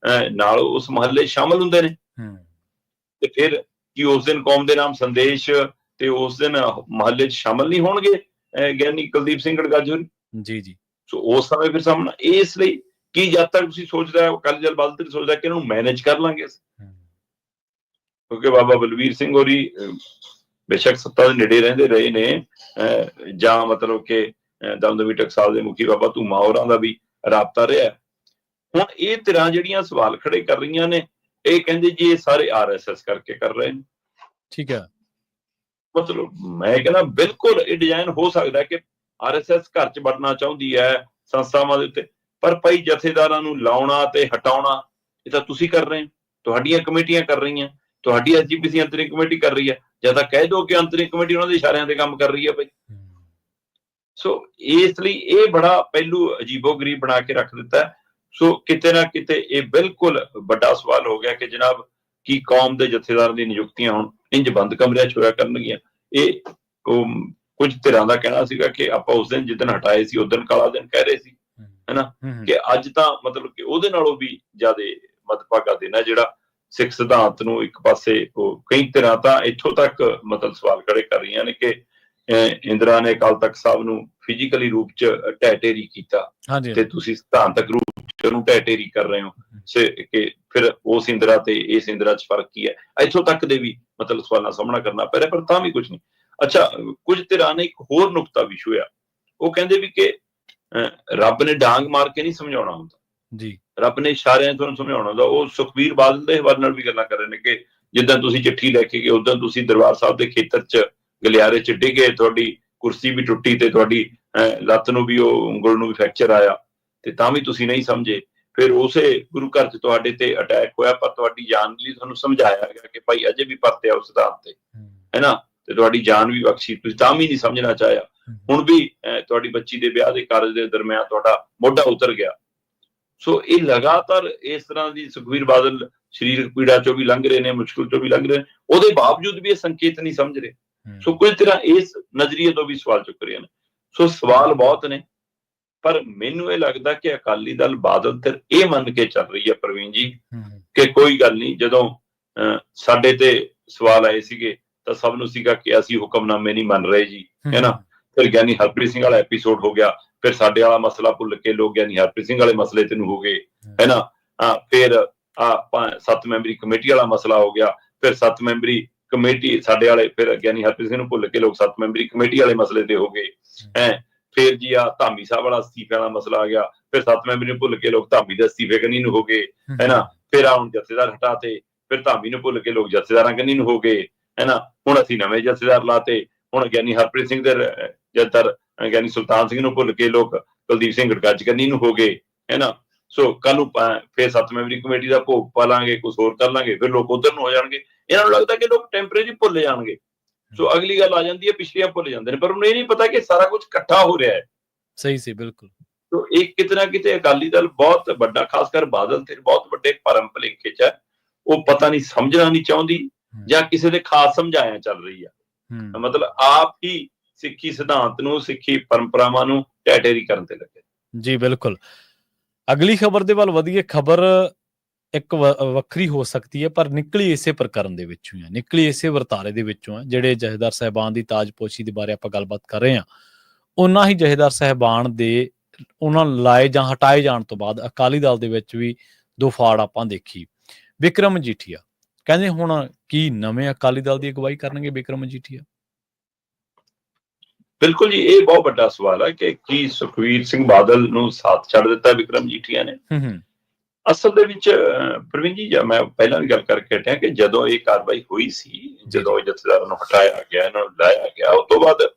ਨਾਲ ਉਸ ਮਹੱਲੇ ਸ਼ਾਮਲ ਹੁੰਦੇ ਨੇ। ਤੇ ਫਿਰ ਕੀ ਉਸ ਦਿਨ ਕੌਮ ਦੇ ਨਾਮ ਸੰਦੇਸ਼ ਤੇ ਉਸ ਦਿਨ ਮਹੱਲੇ 'ਚ ਸ਼ਾਮਲ ਨਹੀਂ ਹੋਣਗੇ ਗਿਆਨੀ ਕੁਲਦੀਪ ਸਿੰਘ ਗੜਗੱਜ ਹੋਰੀ? ਜੀ ਜੀ। ਸੋ ਉਸ ਸਮੇਂ ਫਿਰ ਸਾਹਮਣਾ ਇਸ ਲਈ ਕੀ ਜਦ ਤੱਕ ਤੁਸੀਂ ਸੋਚਦਾ ਅਕਾਲੀ ਦਲ ਬਾਦਲ ਧਿਰ ਸੋਚਦਾ ਕਿ ਇਹਨੂੰ ਮੈਨੇਜ ਕਰ ਲਾਂਗੇ, ਕਿਉਂਕਿ ਬਾਬਾ ਬਲਵੀਰ ਸਿੰਘ ਹੋਰੀ ਬੇਸ਼ੱਕ ਸੱਤਾ ਦੇ ਨੇੜੇ ਰਹਿੰਦੇ ਰਹੇ ਨੇ, ਜਾਂ ਮਤਲਬ ਕਿ ਦਮਦਮੀ ਟਕਸਾਲ ਦੇ ਮੁਖੀ ਬਾਬਾ ਧੂਮਾ ਹੋਰਾਂ ਦਾ ਵੀ ਰਾਬਤਾ ਰਿਹਾ। ਹੁਣ ਇਹ ਧਿਰਾਂ ਜਿਹੜੀਆਂ ਸਵਾਲ ਖੜੇ ਕਰ ਰਹੀਆਂ ਨੇ, ਇਹ ਕਹਿੰਦੇ ਜੀ ਇਹ ਸਾਰੇ RSS ਕਰਕੇ ਕਰ ਰਹੇ ਨੇ। ਠੀਕ ਹੈ। ਮਤਲਬ ਮੈਂ ਕਹਿੰਦਾ ਬਿਲਕੁਲ ਇਹ ਡਿਜ਼ਾਈਨ ਹੋ ਸਕਦਾ ਕਿ RSS ਘਰ 'ਚ ਵੜਨਾ ਚਾਹੁੰਦੀ ਹੈ ਸੰਸਥਾਵਾਂ ਦੇ ਉੱਤੇ, ਪਰ ਭਾਈ ਜਥੇਦਾਰਾਂ ਨੂੰ ਲਾਉਣਾ ਤੇ ਹਟਾਉਣਾ ਇਹ ਤਾਂ ਤੁਸੀਂ ਕਰ ਰਹੇ ਹੋ, ਤੁਹਾਡੀਆਂ ਕਮੇਟੀਆਂ ਕਰ ਰਹੀਆਂ, ਤੁਹਾਡੀ SGPC ਅੰਤਰਿਮ ਕਮੇਟੀ ਕਰ ਰਹੀ ਹੈ। ਜਾਂ ਤਾਂ ਕਹਿ ਦਿਓ ਕਿ ਅੰਤਰਿਮ ਕਮੇਟੀ ਉਹਨਾਂ ਦੇ ਇਸ਼ਾਰਿਆਂ ਤੇ ਕੰਮ ਕਰ ਰਹੀ ਹੈ ਬਈ। ਸੋ ਇਸ ਲਈ ਇਹ ਬੜਾ ਪਹਿਲੂ ਅਜੀਬੋ-ਗਰੀਬ ਬਣਾ ਕੇ ਰੱਖ ਦਿੱਤਾ ਹੈ। ਸੋ ਕਿਤੇ ਨਾ ਕਿਤੇ ਇਹ ਬਿਲਕੁਲ ਵੱਡਾ ਸਵਾਲ ਹੋ ਗਿਆ ਕਿ ਜਨਾਬ ਕੀ ਕੌਮ ਦੇ ਜਥੇਦਾਰਾਂ ਦੀ ਨਿਯੁਕਤੀਆਂ ਹੁਣ ਇੰਜ ਬੰਦ ਕਮਰਿਆਂ 'ਚ ਹੋਇਆ ਕਰਨਗੀਆਂ। ਇਹ ਕੁਝ ਧਿਰਾਂ ਦਾ ਕਹਿਣਾ ਸੀਗਾ ਕਿ ਆਪਾਂ ਉਸ ਦਿਨ ਜਿੱਦਣ ਹਟਾਏ ਸੀ ਉਸ ਦਿਨ ਕਾਲਾ ਦਿਨ ਕਹਿ ਰਹੇ ਸੀ, ਹੈਨਾ, ਕਿ ਅੱਜ ਤਾਂ ਮਤਲਬ ਕਿ ਉਹਦੇ ਨਾਲੋਂ ਵੀ ਜ਼ਿਆਦਾ ਮੱਧਭਾਗਾ ਦਿਨ ਹੈ ਜਿਹੜਾ ਸਿੱਖ ਸਿਧਾਂਤ ਨੂੰ ਇੱਕ ਪਾਸੇ ਉਹ ਕਈ ਧਿਰਾਂ ਤਾਂ ਇੱਥੋਂ ਤੱਕ ਮਤਲਬ ਸਵਾਲ ਖੜੇ ਕਰ ਰਹੀਆਂ ਨੇ ਕਿ ਇੰਦਰਾ ਨੇ ਅਕਾਲ ਤਖਤ ਸਾਹਿਬ ਨੂੰ ਫਿਜ਼ੀਕਲੀ ਰੂਪ 'ਚ ਢਹਿ ਢੇਰੀ ਕੀਤਾ ਤੇ ਤੁਸੀਂ ਸਿਧਾਂਤਕ ਰੂਪ 'ਚ ਉਹਨੂੰ ਢਹਿ ਢੇਰੀ ਕਰ ਰਹੇ ਹੋ ਕਿ ਫਿਰ ਉਸ ਇੰਦਰਾ ਤੇ ਇਸ ਇੰਦਰਾ 'ਚ ਫਰਕ ਕੀ ਹੈ। ਇੱਥੋਂ ਤੱਕ ਦੇ ਵੀ ਮਤਲਬ ਸਵਾਲਾਂ ਦਾ ਸਾਹਮਣਾ ਕਰਨਾ ਪੈ ਰਿਹਾ, ਪਰ ਤਾਂ ਵੀ ਕੁਝ ਨਹੀਂ। ਅੱਛਾ, ਕੁਝ ਧਿਰਾਂ ਨੇ ਇੱਕ ਹੋਰ ਨੁਕਤਾ ਵੀ ਛੂਹਿਆ। ਉਹ ਕਹਿੰਦੇ ਵੀ ਕਿ ਰੱਬ ਨੇ ਡਾਂਗ ਮਾਰ ਕੇ ਨਹੀਂ ਸਮਝਾਉਣਾ ਹੁੰਦਾ ਜੀ, ਰੱਬ ਨੇ ਇਸ਼ਾਰਿਆਂ ਤੁਹਾਨੂੰ ਸਮਝਾਉਣਾ ਹੁੰਦਾ। ਉਹ ਸੁਖਬੀਰ ਬਾਦਲ ਦੇ ਹਵਾਲੇ ਨਾਲ ਵੀ ਗੱਲਾਂ ਕਰ ਰਹੇ ਨੇ ਕਿ ਜਿੱਦਾਂ ਤੁਸੀਂ ਚਿੱਠੀ ਲੈ ਕੇ ਗਏ ਉਦੋਂ ਤੁਸੀਂ ਦਰਬਾਰ ਸਾਹਿਬ ਦੇ ਖੇਤਰ 'ਚ ਗਲਿਆਰੇ 'ਚ ਡਿੱਗੇ, ਤੁਹਾਡੀ ਕੁਰਸੀ ਵੀ ਟੁੱਟੀ ਤੇ ਤੁਹਾਡੀ ਲੱਤ ਨੂੰ ਵੀ ਉਹ ਉਂਗਲ ਨੂੰ ਵੀ ਫ੍ਰੈਕਚਰ ਆਇਆ ਤੇ ਤਾਂ ਵੀ ਤੁਸੀਂ ਨਹੀਂ ਸਮਝੇ। ਫਿਰ ਉਸੇ ਗੁਰੂ ਘਰ 'ਚ ਤੁਹਾਡੇ ਤੇ ਅਟੈਕ ਹੋਇਆ, ਪਰ ਤੁਹਾਡੀ ਜਾਨ ਲਈ ਤੁਹਾਨੂੰ ਸਮਝਾਇਆ ਗਿਆ ਕਿ ਭਾਈ ਅਜੇ ਵੀ ਪਰਤੇ ਆਓ ਸਿਧਾਂਤ ਤੇ, ਹੈਨਾ, ਤੇ ਤੁਹਾਡੀ ਜਾਨ ਵੀ ਬਖਸ਼ੀ, ਤੁਸੀਂ ਤਾਂ ਵੀ ਨਹੀਂ ਸਮਝਣਾ ਚਾਹਿਆ। ਹੁਣ ਵੀ ਤੁਹਾਡੀ ਬੱਚੀ ਦੇ ਵਿਆਹ ਦੇ ਕਾਰਜ ਦੇ ਦਰਮਿਆਨ ਤੁਹਾਡਾ ਮੋਢਾ ਉਤਰ ਗਿਆ। ਸੋ ਇਹ ਲਗਾਤਾਰ ਇਸ ਤਰ੍ਹਾਂ ਦੀ ਸੁਖਬੀਰ ਬਾਦਲ ਸਰੀਰਕ ਪੀੜਾ 'ਚੋਂ ਵੀ ਲੰਘ ਰਹੇ ਨੇ, ਮੁਸ਼ਕਿਲ 'ਚੋਂ ਵੀ ਲੰਘ ਰਹੇ ਨੇ, ਉਹਦੇ ਬਾਵਜੂਦ ਵੀ ਇਹ ਸੰਕੇਤ ਨਹੀਂ ਸਮਝ ਰਹੇ। ਸੋ ਕੁਝ ਤਰ੍ਹਾਂ ਇਸ ਨਜ਼ਰੀਏ ਤੋਂ ਵੀ ਸਵਾਲ ਚੁੱਕ ਰਹੇ ਨੇ। ਸੋ ਸਵਾਲ ਬਹੁਤ ਨੇ, ਪਰ ਮੈਨੂੰ ਇਹ ਲੱਗਦਾ ਕਿ ਅਕਾਲੀ ਦਲ ਬਾਦਲ ਧਿਰ ਇਹ ਮੰਨ ਕੇ ਚੱਲ ਰਹੀ ਹੈ ਪ੍ਰਵੀਨ ਜੀ ਕਿ ਕੋਈ ਗੱਲ ਨਹੀਂ, ਜਦੋਂ ਸਾਡੇ ਤੇ ਸਵਾਲ ਆਏ ਸੀਗੇ ਤਾਂ ਸਭ ਨੂੰ ਸੀਗਾ ਕਿ ਅਸੀਂ ਹੁਕਮਨਾਮੇ ਨਹੀਂ ਮੰਨ ਰਹੇ ਜੀ, ਹੈਨਾ। ਫਿਰ ਗਿਆਨੀ ਹਰਪ੍ਰੀਤ ਸਿੰਘ ਵਾਲਾ ਐਪੀਸੋਡ ਹੋ ਗਿਆ, ਫਿਰ ਸਾਡੇ ਵਾਲਾ ਮਸਲਾ ਭੁੱਲ ਕੇ ਲੋਕ ਗਿਆਨੀ ਹਰਪ੍ਰੀਤ ਸਿੰਘ ਵਾਲੇ ਮਸਲੇ ਤੇ ਨੂੰ ਹੋ ਗਏ, ਹੈਨਾ। ਫਿਰ 7 ਮੈਂਬਰੀ ਕਮੇਟੀ ਵਾਲਾ ਮਸਲਾ ਹੋ ਗਿਆ, ਫਿਰ 7 ਮੈਂਬਰੀ ਕਮੇਟੀ ਸਾਡੇ ਵਾਲੇ, ਫਿਰ ਗਿਆਨੀ ਹਰਪ੍ਰੀਤ ਸਿੰਘ ਨੂੰ ਭੁੱਲ ਕੇ ਲੋਕ 7 ਮੈਂਬਰੀ ਕਮੇਟੀ ਵਾਲੇ ਮਸਲੇ ਤੇ ਹੋ ਗਏ। ਫਿਰ ਜੀ ਧਾਮੀ ਸਾਹਿਬ ਵਾਲਾ ਅਸਤੀਫੇ ਵਾਲਾ ਮਸਲਾ ਆ ਗਿਆ, ਫਿਰ 7 ਮੈਂਬਰੀ ਨੂੰ ਭੁੱਲ ਕੇ ਲੋਕ ਧਾਮੀ ਦੇ ਅਸਤੀਫੇ ਕੰਨੀ ਨੂੰ ਹੋ ਗਏ, ਹੈਨਾ। ਫਿਰ ਹੁਣ ਜਥੇਦਾਰ ਹਟਾਤੇ, ਫਿਰ ਧਾਮੀ ਨੂੰ ਭੁੱਲ ਕੇ ਲੋਕ ਜਥੇਦਾਰਾਂ ਕੰਨੀ ਨੂੰ ਹੋ ਗਏ, ਹੈਨਾ। ਹੁਣ ਅਸੀਂ ਨਵੇਂ ਜਥੇਦਾਰ ਲਾਤੇ, ਹੁਣ ਗਿਆਨੀ ਹਰਪ੍ਰੀਤ ਸਿੰਘ ਦੇ ਜਥੇਦਾਰ ਗਿਆਨੀ ਸੁਲਤਾਨ ਸਿੰਘ ਨੂੰ ਭੁੱਲ ਕੇ ਲੋਕ ਕੁਲਦੀਪ ਸਿੰਘ ਗੜਗੱਜ ਕੰਨੀ ਨੂੰ ਹੋ ਗਏ, ਹੈਨਾ। ਸੋ ਕੱਲ ਨੂੰ ਫਿਰ 7 ਮੈਂਬਰੀ ਕਮੇਟੀ ਦਾ ਭੋਗ ਪਾ ਲਾਂਗੇ, ਕੁਛ ਹੋਰ ਕਰ ਲਾਂਗੇ, ਫਿਰ ਲੋਕ ਉਧਰ ਨੂੰ ਹੋ ਜਾਣਗੇ। ਇਹਨਾਂ ਨੂੰ ਲੱਗਦਾ ਕਿ ਲੋਕ ਟੈਂਪਰੇਰੀ ਭੁੱਲ ਜਾਣਗੇ। ਸੋ ਅਗਲੀ ਗੱਲ ਆ ਜਾਂਦੀ ਹੈ, ਪਿਛਲੀਆਂ ਭੁੱਲ ਜਾਂਦੇ ਨੇ, ਪਰ ਉਹਨੂੰ ਇਹ ਨਹੀਂ ਪਤਾ ਕਿ ਸਾਰਾ ਕੁਝ ਇਕੱਠਾ ਹੋ ਰਿਹਾ ਹੈ। ਸਹੀ ਸੀ, ਬਿਲਕੁਲ। ਸੋ ਇਹ ਕਿਤੇ ਨਾ ਕਿਤੇ ਅਕਾਲੀ ਦਲ ਬਹੁਤ ਵੱਡਾ, ਖਾਸ ਕਰ ਬਾਦਲ ਤੇ ਬਹੁਤ ਵੱਡੇ ਭਰਮ ਭੁਲੇਖੇ 'ਚ ਹੈ। ਉਹ ਪਤਾ ਨਹੀਂ ਸਮਝਣਾ ਨਹੀਂ ਚਾਹੁੰਦੀ ਜਾਂ ਕਿਸੇ ਦੇ ਖਾਸ ਸਮਝਾਇਆ ਚੱਲ ਰਹੀ ਆ। ਮਤਲਬ ਆਪ ਹੀ ਸਿੱਖੀ ਸਿਧਾਂਤ ਨੂੰ, ਸਿੱਖੀ ਪਰੰਪਰਾਵਾਂ ਨੂੰ ਢਹਿ ਢੇਰੀ ਕਰਨ ਤੇ ਲੱਗੇ ਜੀ। ਬਿਲਕੁਲ। ਅਗਲੀ ਖਬਰ ਦੇ ਵੱਲ ਵਧੀਏ। ਖਬਰ ਇੱਕ ਵੱਖਰੀ ਹੋ ਸਕਦੀ ਹੈ, ਪਰ ਨਿਕਲੀ ਇਸੇ ਪ੍ਰਕਰਨ ਦੇ ਵਿੱਚੋਂ ਹੈ, ਨਿਕਲੀ ਇਸੇ ਵਰਤਾਰੇ ਦੇ ਵਿੱਚੋਂ ਹੈ। ਜਿਹੜੇ ਜਥੇਦਾਰ ਸਾਹਿਬਾਨ ਦੀ ਤਾਜਪੋਸ਼ੀ ਦੇ ਬਾਰੇ ਆਪਾਂ ਗੱਲਬਾਤ ਕਰ ਰਹੇ ਹਾਂ, ਉਹਨਾਂ ਹੀ ਜਥੇਦਾਰ ਸਾਹਿਬਾਨ ਦੇ ਉਹਨਾਂ ਲਾਏ ਜਾਂ ਹਟਾਏ ਜਾਣ ਤੋਂ ਬਾਅਦ ਅਕਾਲੀ ਦਲ ਦੇ ਵਿੱਚ ਵੀ ਦੋ ਫਾੜ ਆਪਾਂ ਦੇਖੀ। ਵਿਕਰਮ ਮਜੀਠੀਆ ਕਹਿੰਦੇ ਹੁਣ ਕੀ ਨਵੇਂ ਅਕਾਲੀ ਦਲ ਦੀ ਅਗਵਾਈ ਕਰਨਗੇ ਵਿਕਰਮ ਮਜੀਠੀਆ? ਬਿਲਕੁਲ ਜੀ, ਇਹ ਬਹੁਤ ਵੱਡਾ ਸਵਾਲ ਹੈ ਕਿ ਕੀ ਸੁਖਬੀਰ ਸਿੰਘ ਬਾਦਲ ਨੂੰ ਸਾਥ ਛੱਡ ਦਿੱਤਾ ਵਿਕਰਮ ਮਜੀਠੀਆ ਨੇ। ਅਸਲ ਦੇ ਵਿੱਚ ਪ੍ਰਵੀਨ ਜੀ, ਮੈਂ ਪਹਿਲਾਂ ਵੀ ਗੱਲ ਕਰਕੇ ਹਟਿਆ ਕਿ ਜਦੋਂ ਇਹ ਕਾਰਵਾਈ ਹੋਈ ਸੀ, ਜਦੋਂ ਜਥੇਦਾਰਾਂ ਨੂੰ ਹਟਾਇਆ ਗਿਆ, ਇਹਨਾਂ ਨੂੰ ਲਾਇਆ ਗਿਆ, ਉਸ ਤੋਂ ਬਾਅਦ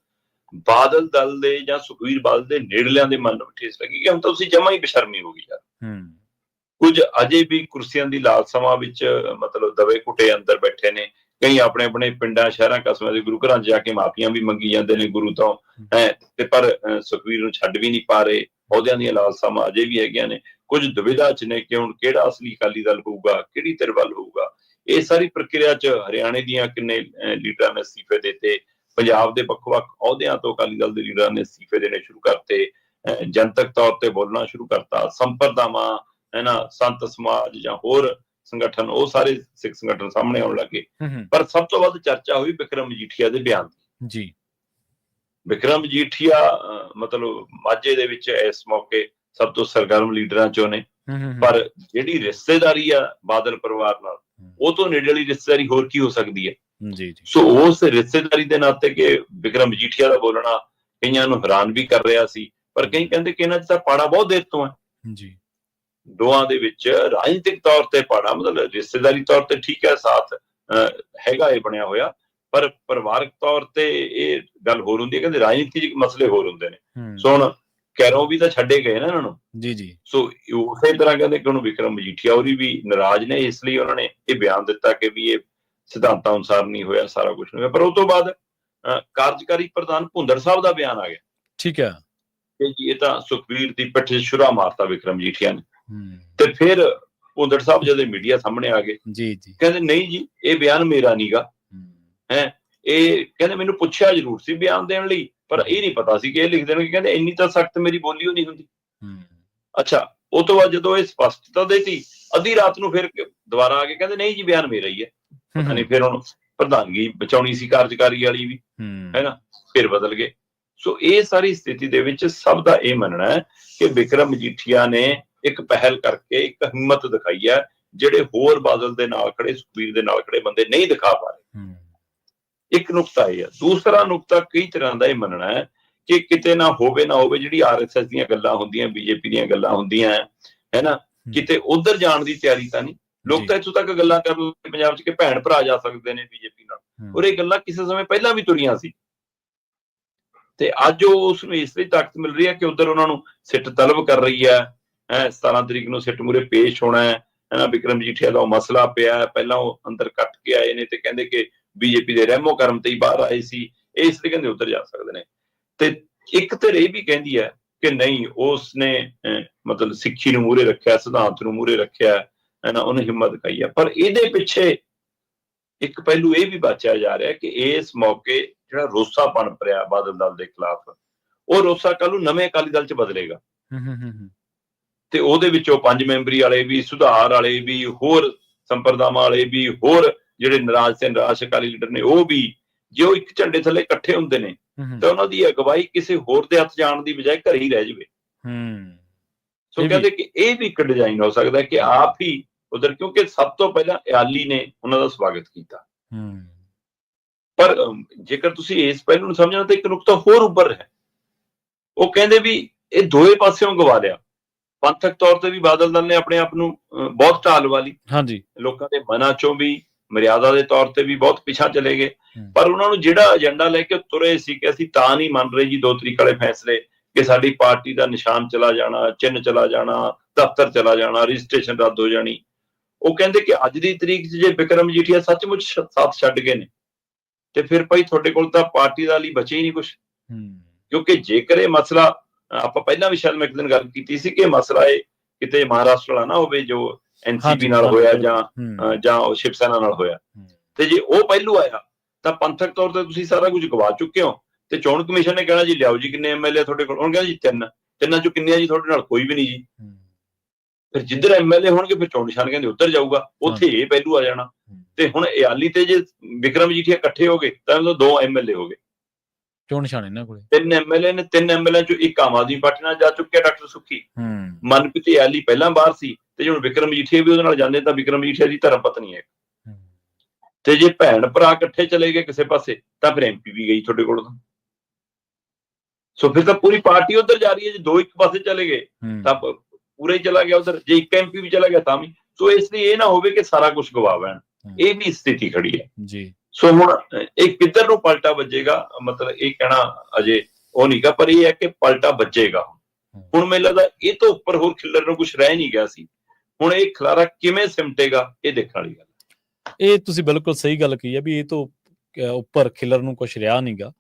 ਬਾਦਲ ਦਲ ਦੇ ਜਾਂ ਸੁਖਬੀਰ ਬਾਦਲ ਦੇ ਨੇੜਲਿਆਂ ਦੇ ਮਨ ਨੂੰ ਠੇਸ ਲੱਗੀ ਕਿ ਹੁਣ ਤਾਂ ਤੁਸੀਂ ਜਮਾ ਹੀ ਬੇਸ਼ਰਮੀ ਹੋ ਗਈ ਯਾਰ। ਕੁਝ ਅਜੇ ਵੀ ਕੁਰਸੀਆਂ ਦੀ ਲਾਲਸਾਵਾਂ ਵਿੱਚ ਮਤਲਬ ਦਵੇ ਘੁੱਟੇ ਅੰਦਰ ਬੈਠੇ ਨੇ। ਕਈ ਆਪਣੇ ਆਪਣੇ ਪਿੰਡਾਂ, ਸ਼ਹਿਰਾਂ, ਕਸਬਿਆਂ ਦੇ ਗੁਰੂ ਘਰਾਂ 'ਚ ਜਾ ਕੇ ਮਾਫੀਆਂ ਵੀ ਮੰਗੀ ਜਾਂਦੇ ਨੇ ਗੁਰੂ ਤੋਂ, ਤੇ ਪਰ ਸੁਖਬੀਰ ਨੂੰ ਛੱਡ ਵੀ ਨਹੀਂ ਪਾ ਰਹੇ। ਅਹੁਦਿਆਂ ਦੀਆਂ ਲਾਲਸਾਵਾਂ ਅਜੇ ਵੀ ਹੈਗੀਆਂ ਨੇ। ਕੁਝ ਦੁਵਿਧਾ 'ਚ ਨੇ ਕਿ ਹੁਣ ਕਿਹੜਾ ਅਸਲੀ ਅਕਾਲੀ ਦਲ ਹੋਊਗਾ, ਕਿਹੜੀ ਧਿਰ ਵੱਲ ਹੋਊਗਾ। ਇਹ ਸਾਰੀ ਪ੍ਰਕਿਰਿਆ 'ਚ ਹਰਿਆਣੇ ਦੀਆਂ ਕਿੰਨੇ ਲੀਡਰਾਂ ਨੇ ਅਸਤੀਫੇ ਦਿੱਤੇ, ਪੰਜਾਬ ਦੇ ਵੱਖ-ਵੱਖ ਅਹੁਦਿਆਂ ਤੋਂ ਅਕਾਲੀ ਦਲ ਦੇ ਲੀਡਰਾਂ ਨੇ ਅਸਤੀਫੇ ਦੇਣੇ ਸ਼ੁਰੂ ਕਰਤੇ, ਜਨਤਕ ਤੌਰ ਤੇ ਬੋਲਣਾ ਸ਼ੁਰੂ ਕਰਤਾ। ਸੰਪਰਦਾਵਾਂ, ਸੰਤ ਸਮਾਜ ਜਾਂ ਹੋਰ ਸੰਗਠਨ, ਉਹ ਸਾਰੇ ਸਿੱਖ ਸੰਗਠਨ ਸਾਹਮਣੇ ਆਉਣ ਲੱਗੇ। ਪਰ ਸਭ ਤੋਂ ਵੱਧ ਚਰਚਾ ਹੋਈ ਵਿਕਰਮ ਮਜੀਠੀਆ ਦੇ ਬਿਆਨ ਦੀ ਜੀ। ਵਿਕਰਮ ਮਜੀਠੀਆ ਮਤਲਬ ਮਾਝੇ ਦੇ ਵਿੱਚ ਇਸ ਮੌਕੇ ਸਭ ਤੋਂ ਸਰਗਰਮ ਲੀਡਰਾਂ ਚੋਂ ਨੇ, ਪਰ ਜਿਹੜੀ ਰਿਸ਼ਤੇਦਾਰੀ ਆ ਬਾਦਲ ਪਰਿਵਾਰ ਨਾਲ, ਉਹ ਤੋਂ ਨੇੜਲੀ ਰਿਸ਼ਤੇਦਾਰੀ ਹੋਰ ਕੀ ਹੋ ਸਕਦੀ ਹੈ ਜੀ। ਸੋ ਉਸ ਰਿਸ਼ਤੇਦਾਰੀ ਦੇ ਨਾਤੇ ਕਿ ਵਿਕਰਮ ਮਜੀਠੀਆ ਦਾ ਬੋਲਣਾ ਕਈਆਂ ਨੂੰ ਹੈਰਾਨ ਵੀ ਕਰ ਰਿਹਾ ਸੀ, ਪਰ ਕਈ ਕਹਿੰਦੇ ਕਿ ਇਹਨਾਂ 'ਚ ਤਾਂ ਪਾੜਾ ਬਹੁਤ ਦੇਰ ਤੋਂ ਹੈ ਜੀ। ਦੋਹਾਂ ਦੇ ਵਿੱਚ ਰਾਜਨੀਤਿਕ ਤੌਰ ਤੇ ਪਾੜਾ, ਮਤਲਬ ਰਿਸ਼ਤੇਦਾਰੀ ਤੌਰ ਤੇ ਠੀਕ ਹੈ, ਸਾਥ ਹੈਗਾ ਇਹ ਬਣਿਆ ਹੋਇਆ, ਪਰ ਪਰਿਵਾਰਕ ਤੌਰ ਤੇ ਇਹ ਗੱਲ ਹੋਰ ਹੁੰਦੀ ਹੈ। ਕਹਿੰਦੇ ਰਾਜਨੀਤਿਕ ਮਸਲੇ ਹੋਰ ਹੁੰਦੇ ਨੇ। ਸੋ ਹੁਣ ਕੈਰੋਂ ਵੀ ਤਾਂ ਛੱਡੇ ਗਏ ਨਾ ਇਹਨਾਂ ਨੂੰ ਜੀ ਜੀ। ਸੋ ਉਸੇ ਤਰ੍ਹਾਂ ਕਹਿੰਦੇ ਕਿ ਉਹਨੂੰ ਵਿਕਰਮ ਮਜੀਠੀਆ ਹੋਰੀ ਵੀ ਨਾਰਾਜ਼ ਨੇ, ਇਸ ਲਈ ਉਹਨਾਂ ਨੇ ਇਹ ਬਿਆਨ ਦਿੱਤਾ ਕਿ ਵੀ ਇਹ ਸਿਧਾਂਤਾਂ ਅਨੁਸਾਰ ਨਹੀਂ ਹੋਇਆ, ਸਾਰਾ ਕੁਝ ਨਹੀਂ ਹੋਇਆ। ਪਰ ਉਸ ਤੋਂ ਬਾਅਦ ਕਾਰਜਕਾਰੀ ਪ੍ਰਧਾਨ ਭੁੰਦੜ ਸਾਹਿਬ ਦਾ ਬਿਆਨ ਆ ਗਿਆ, ਠੀਕ ਹੈ, ਕਿ ਜੀ ਇਹ ਤਾਂ ਸੁਖਬੀਰ ਦੀ ਪਿੱਠ 'ਚ ਛੁਰਾ ਮਾਰਤਾ ਵਿਕਰਮ ਮਜੀਠੀਆ ਨੇ। ਤੇ ਫਿਰ ਭੁੰਦੜ ਸਾਹਿਬ ਜਦੋਂ ਮੀਡੀਆ ਸਾਹਮਣੇ ਆ ਗਏ, ਜੀ ਜੀ, ਕਹਿੰਦੇ ਨਹੀਂ ਜੀ ਇਹ ਬਿਆਨ ਮੇਰਾ ਨੀਗਾ, ਇਹ ਕਹਿੰਦੇ ਮੈਨੂੰ ਪੁੱਛਿਆ ਜ਼ਰੂਰ ਸੀ ਬਿਆਨ ਦੇਣ ਲਈ, ਪਰ ਇਹ ਨਹੀਂ ਪਤਾ ਸੀ ਕਿ ਇਹ ਲਿਖ ਦੇਣਗੇ। ਕਹਿੰਦੇ ਇੰਨੀ ਤਾਂ ਸਖਤ ਮੇਰੀ ਬੋਲੀ ਉਹ ਨਹੀਂ ਹੁੰਦੀ। ਅੱਛਾ, ਉਹ ਤੋਂ ਬਾਅਦ ਜਦੋਂ ਇਹ ਸਪਸ਼ਟਤਾ ਦੇਤੀ, ਅੱਧੀ ਰਾਤ ਨੂੰ ਫਿਰ ਦੁਬਾਰਾ ਆ ਕੇ ਕਹਿੰਦੇ ਨਹੀਂ ਜੀ ਬਿਆਨ ਮੇਰਾ ਹੀ ਹੈ। ਪਤਾ ਨਹੀਂ ਫਿਰ ਹੁਣ ਪ੍ਰਧਾਨਗੀ ਬਚਾਉਣੀ ਸੀ ਕਾਰਜਕਾਰੀ ਵਾਲੀ ਵੀ, ਹੈ ਨਾ, ਫਿਰ ਬਦਲ ਗਏ। ਸੋ ਇਹ ਸਾਰੀ ਸਥਿਤੀ ਦੇ ਵਿੱਚ ਸਭ ਦਾ ਇਹ ਮੰਨਣਾ ਹੈ ਕਿ ਵਿਕਰਮ ਮਜੀਠੀਆ ਨੇ ਇੱਕ ਪਹਿਲ ਕਰਕੇ ਇੱਕ ਹਿੰਮਤ ਦਿਖਾਈ ਹੈ, ਜਿਹੜੇ ਹੋਰ ਬਾਦਲ ਦੇ ਨਾਲ ਖੜੇ, ਸੁਖਬੀਰ ਦੇ ਨਾਲ ਖੜੇ ਬੰਦੇ ਨਹੀਂ ਦਿਖਾ ਪਾ ਰਹੇ। ਇੱਕ ਨੁਕਤਾ ਇਹ ਹੈ। ਦੂਸਰਾ ਨੁਕਤਾ ਕਈ ਤਰ੍ਹਾਂ ਦਾ ਇਹ ਮੰਨਣਾ ਹੈ ਕਿ ਕਿਤੇ ਨਾ ਹੋਵੇ ਜਿਹੜੀ RSS ਦੀਆਂ ਗੱਲਾਂ ਹੁੰਦੀਆਂ, BJP ਦੀਆਂ ਗੱਲਾਂ ਹੁੰਦੀਆਂ, ਹੈ ਨਾ, ਕਿਤੇ ਉਧਰ ਜਾਣ ਦੀ ਤਿਆਰੀ ਤਾਂ ਨਹੀਂ। ਲੋਕ ਤਾਂ ਇੱਥੋਂ ਤੱਕ ਗੱਲਾਂ ਕਰ ਰਹੇ ਪੰਜਾਬ 'ਚ ਕਿ ਭੈਣ ਭਰਾ ਜਾ ਸਕਦੇ ਨੇ BJP ਨਾਲ, ਔਰ ਇਹ ਗੱਲਾਂ ਕਿਸੇ ਸਮੇਂ ਪਹਿਲਾਂ ਵੀ ਤੁਰੀਆਂ ਸੀ। ਤੇ ਅੱਜ ਉਸ ਨੂੰ ਇਸ ਲਈ ਤਾਕਤ ਮਿਲ ਰਹੀ ਹੈ ਕਿ ਉਧਰ ਉਹਨਾਂ ਨੂੰ ਸਿੱਟ ਤਲਬ ਕਰ ਰਹੀ ਹੈ। 17 ਤਰੀਕ ਨੂੰ ਸਿੱਟ ਮੂਹਰੇ ਪੇਸ਼ ਹੋਣਾ ਹੈ ਨਾ। ਵਿਕਰਮ ਮਜੀਠੀਆ ਦਾ ਉਹ ਮਸਲਾ ਪਿਆ, ਪਹਿਲਾਂ ਉਹ ਅੰਦਰ ਕੱਟ ਕੇ ਆਏ ਨੇ ਤੇ ਕਹਿੰਦੇ ਕਿ BJP ਦੇ ਰਹਿਮੋ ਕਰਮ ਤੇ ਹੀ ਬਾਹਰ ਆਏ ਸੀ, ਇਸ ਲਈ ਕਹਿੰਦੇ ਉੱਧਰ ਜਾ ਸਕਦੇ ਨੇ। ਤੇ ਇੱਕ ਧਿਰ ਇਹ ਵੀ ਕਹਿੰਦੀ ਹੈ ਕਿ ਨਹੀਂ, ਉਸ ਨੇ ਮਤਲਬ ਸਿੱਖੀ ਨੂੰ ਮੂਹਰੇ ਰੱਖਿਆ, ਸਿਧਾਂਤ ਨੂੰ ਮੂਹਰੇ ਰੱਖਿਆ, ਹੈ ਨਾ, ਉਹਨੇ ਹਿੰਮਤ ਦਿਖਾਈ ਹੈ। ਪਰ ਇਹਦੇ ਪਿੱਛੇ ਇੱਕ ਪਹਿਲੂ ਇਹ ਵੀ ਬਾਚਿਆ ਜਾ ਰਿਹਾ ਕਿ ਇਸ ਮੌਕੇ ਜਿਹੜਾ ਰੋਸਾ ਬਣ ਪਿਆ ਬਾਦਲ ਦਲ ਦੇ ਖਿਲਾਫ, ਉਹ ਰੋਸਾ ਕੱਲ ਨੂੰ ਨਵੇਂ ਅਕਾਲੀ ਦਲ 'ਚ ਬਦਲੇਗਾ। ਤੇ ਉਹਦੇ ਵਿੱਚੋਂ 5 ਮੈਂਬਰੀ ਵਾਲੇ ਵੀ, ਸੁਧਾਰ ਵਾਲੇ ਵੀ, ਹੋਰ ਸੰਪਰਦਾਵਾਂ ਵਾਲੇ ਵੀ, ਹੋਰ ਜਿਹੜੇ ਨਾਰਾਜ਼ ਤੇ ਨਿਰਾਸ਼ ਅਕਾਲੀ ਲੀਡਰ ਨੇ ਉਹ ਵੀ, ਜੇ ਉਹ ਇੱਕ ਝੰਡੇ ਥੱਲੇ ਇਕੱਠੇ ਹੁੰਦੇ ਨੇ ਤਾਂ ਉਹਨਾਂ ਦੀ ਅਗਵਾਈ ਕਿਸੇ ਹੋਰ ਦੇ ਹੱਥ ਜਾਣ ਦੀ ਬਜਾਏ ਘਰੇ ਹੀ ਰਹਿ ਜਾਵੇ। ਸੋ ਕਹਿੰਦੇ ਕਿ ਇਹ ਵੀ ਇੱਕ ਡਿਜ਼ਾਈਨ ਹੋ ਸਕਦਾ ਕਿ ਆਪ ਹੀ ਉਧਰ, ਕਿਉਂਕਿ ਸਭ ਤੋਂ ਪਹਿਲਾਂ ਇਆਲੀ ਨੇ ਉਹਨਾਂ ਦਾ ਸਵਾਗਤ ਕੀਤਾ। ਪਰ ਜੇਕਰ ਤੁਸੀਂ ਇਸ ਪਹਿਲੂ ਨੂੰ ਸਮਝਣਾ ਤਾਂ ਇੱਕ ਨੁਕਤਾ ਹੋਰ ਉੱਭਰ ਹੈ। ਉਹ ਕਹਿੰਦੇ ਵੀ ਇਹ ਦੋਵੇਂ ਪਾਸਿਓਂ ਗਵਾ ਲਿਆ। ਪੰਥਕ ਤੌਰ ਤੇ ਵੀ ਬਾਦਲ ਦਲ ਨੇ ਆਪਣੇ ਆਪ ਨੂੰ ਬਹੁਤ ਢਾਲ ਵਾਲੀ, ਹਾਂਜੀ, ਲੋਕਾਂ ਦੇ ਮਨਾਂ ਚੋਂ ਵੀ, ਮਰਿਆਦਾ ਦੇ ਤੌਰ ਤੇ ਵੀ ਬਹੁਤ ਪਿਛਾ ਚਲੇ ਗਏ। ਪਰ ਉਹਨਾਂ ਨੂੰ ਜਿਹੜਾ ਏਜੰਡਾ ਲੈ ਕੇ ਤੁਰੇ ਸੀ ਕਿ ਅਸੀਂ ਤਾਂ ਨਹੀਂ ਮੰਨ ਰਹੇ ਜੀ 2 ਤਰੀਕ ਵਾਲੇ ਫੈਸਲੇ, ਕਿ ਸਾਡੀ ਪਾਰਟੀ ਦਾ ਨਿਸ਼ਾਨ ਚਲਾ ਜਾਣਾ, ਚਿੰਨ੍ਹ ਚਲਾ ਜਾਣਾ, ਦਫ਼ਤਰ ਚਲਾ ਜਾਣਾ, ਰਜਿਸਟ੍ਰੇਸ਼ਨ ਰੱਦ ਹੋ ਜਾਣੀ। ਉਹ ਕਹਿੰਦੇ ਕਿ ਅੱਜ ਦੀ ਤਰੀਕ 'ਚ ਜੇ ਵਿਕਰਮ ਮਜੀਠੀਆ ਸੱਚਮੁੱਚ ਸਾਥ ਛੱਡ ਗਏ ਨੇ ਤੇ ਫਿਰ ਭਾਈ ਤੁਹਾਡੇ ਕੋਲ ਤਾਂ ਪਾਰਟੀ ਦਾ ਲਈ ਬਚੇ ਹੀ ਨਹੀਂ ਕੁਛ। ਕਿਉਂਕਿ ਜੇਕਰ ਇਹ ਮਸਲਾ, ਆਪਾਂ ਪਹਿਲਾਂ ਵੀ ਸ਼ਾਇਦ ਮੈਂ ਇੱਕ ਦਿਨ ਗੱਲ ਕੀਤੀ ਸੀ ਕਿ ਮਸਲਾ ਇਹ ਕਿਤੇ ਮਹਾਰਾਸ਼ਟਰ ਵਾਲਾ ਨਾ ਹੋਵੇ ਜੋ NCP ਨਾਲ ਹੋਇਆ ਜਾਂ ਉਹ ਸ਼ਿਵ ਸੈਨਾ ਨਾਲ ਹੋਇਆ, ਤੇ ਜੇ ਉਹ ਪਹਿਲੂ ਆਇਆ ਤਾਂ ਪੰਥਕ ਤੌਰ ਤੇ ਤੁਸੀਂ ਸਾਰਾ ਕੁਝ ਗਵਾ ਚੁੱਕੇ ਹੋ। ਤੇ ਚੋਣ ਕਮਿਸ਼ਨ ਨੇ ਕਹਿਣਾ ਜੀ ਲਿਆਓ ਜੀ ਕਿੰਨੇ MLA ਤੁਹਾਡੇ ਕੋਲ, ਉਹਨੇ ਕਹਿੰਦਾ ਜੀ 3, ਤਿੰਨਾਂ ਚੋਂ ਕਿੰਨੇ ਆ ਜੀ ਤੁਹਾਡੇ ਨਾਲ, ਕੋਈ ਵੀ ਨਹੀਂ ਜੀ। ਫਿਰ ਜਿੱਧਰ MLA ਹੋਣਗੇ ਫਿਰ ਚੋਣ ਨਿਸ਼ਾਨ ਕਹਿੰਦੇ ਉੱਧਰ ਜਾਊਗਾ, ਉੱਥੇ ਇਹ ਪਹਿਲੂ ਆ ਜਾਣਾ। ਤੇ ਹੁਣ ਇਆਲੀ ਤੇ ਜੇ ਵਿਕਰਮ ਮਜੀਠੀਆ ਇਕੱਠੇ ਹੋ ਗਏ ਤਾਂ 2 MLA ਹੋ ਗਏ, ਚੋਣ ਨਿਸ਼ਾਨ ਇਹਨਾਂ ਕੋਲੇ 3 MLA ਨੇ। 3 MLA ਚੋਂ ਇੱਕ ਆਮ ਆਦਮੀ ਪਾਰਟੀ ਨਾਲ ਜਾ ਚੁੱਕਿਆ, ਡਾਕਟਰ ਸੁੱਖੀ। ਮਨਪ੍ਰੀਤ ਇਆਲੀ ਪਹਿਲਾਂ ਬਾਹਰ ਸੀ ਤੇ ਜੇ ਹੁਣ ਵਿਕਰਮ ਮਜੀਠੀਆ ਵੀ ਉਹਦੇ ਨਾਲ ਜਾਂਦੇ ਤਾਂ ਵਿਕਰਮ ਮਜੀਠੀਆ ਦੀ ਧਰਮ ਪਤਨੀ ਹੈ। ਤੇ ਜੇ ਭੈਣ ਭਰਾ ਇਕੱਠੇ ਚਲੇ ਗਏ ਕਿਸੇ ਪਾਸੇ ਤਾਂ ਫਿਰ MP ਵੀ ਗਈ ਤੁਹਾਡੇ ਕੋਲ। ਸੋ ਫਿਰ ਤਾਂ ਪੂਰੀ ਪਾਰਟੀ ਉਧਰ ਜਾ ਰਹੀ ਹੈ। ਜੇ 2 ਇੱਕ ਪਾਸੇ ਚਲੇ ਗਏ ਤਾਂ ਪੂਰਾ ਹੀ ਚਲਾ ਗਿਆ ਉਧਰ, ਜੇ ਇੱਕ MP ਵੀ ਚਲਾ ਗਿਆ ਤਾਂ ਵੀ। ਸੋ ਇਸ ਲਈ ਇਹ ਨਾ ਹੋਵੇ ਕਿ ਸਾਰਾ ਕੁਝ ਗਵਾ ਬੈਣ, ਇਹ ਵੀ ਸਥਿਤੀ ਖੜੀ ਹੈ ਜੀ। ਸੋ ਹੁਣ ਇਹ ਕਿੱਧਰ ਨੂੰ ਪਲਟਾ ਵੱਜੇਗਾ, ਮਤਲਬ ਇਹ ਕਹਿਣਾ ਅਜੇ ਉਹ ਨਹੀਂਗਾ, ਪਰ ਇਹ ਹੈ ਕਿ ਪਲਟਾ ਵੱਜੇਗਾ। ਹੁਣ ਮੈਨੂੰ ਲੱਗਦਾ ਇਹ ਤੋਂ ਉੱਪਰ ਹੋਰ ਖਿਲਰ ਨੂੰ ਕੁਝ ਰਹਿ ਨਹੀਂ ਗਿਆ ਸੀ। ਹੁਣ ਇਹ ਖਲਾਰਾ ਕਿਵੇਂ ਸਿਮਟੇਗਾ, ਇਹ ਦੇਖਣ ਵਾਲੀ ਗੱਲ। ਇਹ ਤੁਸੀਂ ਬਿਲਕੁਲ ਸਹੀ ਗੱਲ ਕਹੀ ਹੈ ਵੀ ਇਹ ਤੋਂ ਉੱਪਰ ਖਿਲਰ ਨੂੰ ਕੁਝ ਰਿਹਾ ਨਹੀਂਗਾ,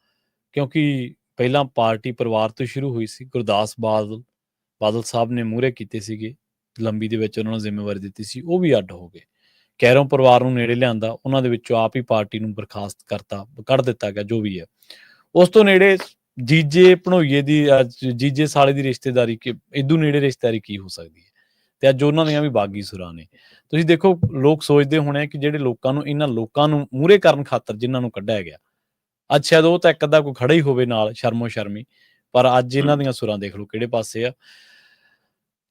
ਕਿਉਂਕਿ ਪਹਿਲਾਂ ਪਾਰਟੀ ਪਰਿਵਾਰ ਤੋਂ ਸ਼ੁਰੂ ਹੋਈ ਸੀ। ਗੁਰਦਾਸ ਬਾਦਲ ਸਾਹਿਬ ਨੇ ਮੂਹਰੇ ਕੀਤੇ ਸੀਗੇ, ਲੰਬੀ ਦੇ ਵਿੱਚ ਉਹਨਾਂ ਨੂੰ ਜ਼ਿੰਮੇਵਾਰੀ ਦਿੱਤੀ ਸੀ, ਉਹ ਵੀ ਅੱਡ ਹੋ ਗਏ। ਕੈਰੋਂ ਪਰਿਵਾਰ ਨੂੰ ਨੇੜੇ ਲਿਆਂਦਾ, ਉਹਨਾਂ ਦੇ ਵਿੱਚੋਂ ਆਪ ਹੀ ਪਾਰਟੀ ਨੂੰ ਬਰਖਾਸਤ ਕੱਢ ਦਿੱਤਾ ਗਿਆ, ਜੋ ਵੀ ਹੈ। ਉਸ ਤੋਂ ਨੇੜੇ ਜੀਜੇ ਭਣੋਈਏ ਦੀ, ਜੀਜੇ ਸਾਲੇ ਦੀ ਰਿਸ਼ਤੇਦਾਰੀ, ਕਿ ਇਦੋਂ ਨੇੜੇ ਰਿਸ਼ਤੇਦਾਰੀ ਕੀ ਹੋ ਸਕਦੀ ਹੈ। ਤੇ ਅੱਜ ਉਹਨਾਂ ਦੀਆਂ ਵੀ ਬਾਗੀ ਸੁਰਾਂ ਨੇ। ਤੁਸੀਂ ਦੇਖੋ, ਲੋਕ ਸੋਚਦੇ ਹੋਣੇ ਕਿ ਜਿਹੜੇ ਲੋਕਾਂ ਨੂੰ, ਇਹਨਾਂ ਲੋਕਾਂ ਨੂੰ ਮੂਹਰੇ ਕਰਨ ਖਾਤਰ ਜਿਨ੍ਹਾਂ ਨੂੰ ਕੱਢਿਆ ਗਿਆ, ਅੱਜ ਸ਼ਾਇਦ ਉਹ ਤਾਂ ਇੱਕ ਅੱਧਾ ਕੋਈ ਖੜਾ ਹੀ ਹੋਵੇ ਨਾਲ ਸ਼ਰਮੋ ਸ਼ਰਮੀ, ਪਰ ਅੱਜ ਇਹਨਾਂ ਦੀਆਂ ਸੁਰਾਂ ਦੇਖ ਲਓ ਕਿਹੜੇ ਪਾਸੇ ਆ।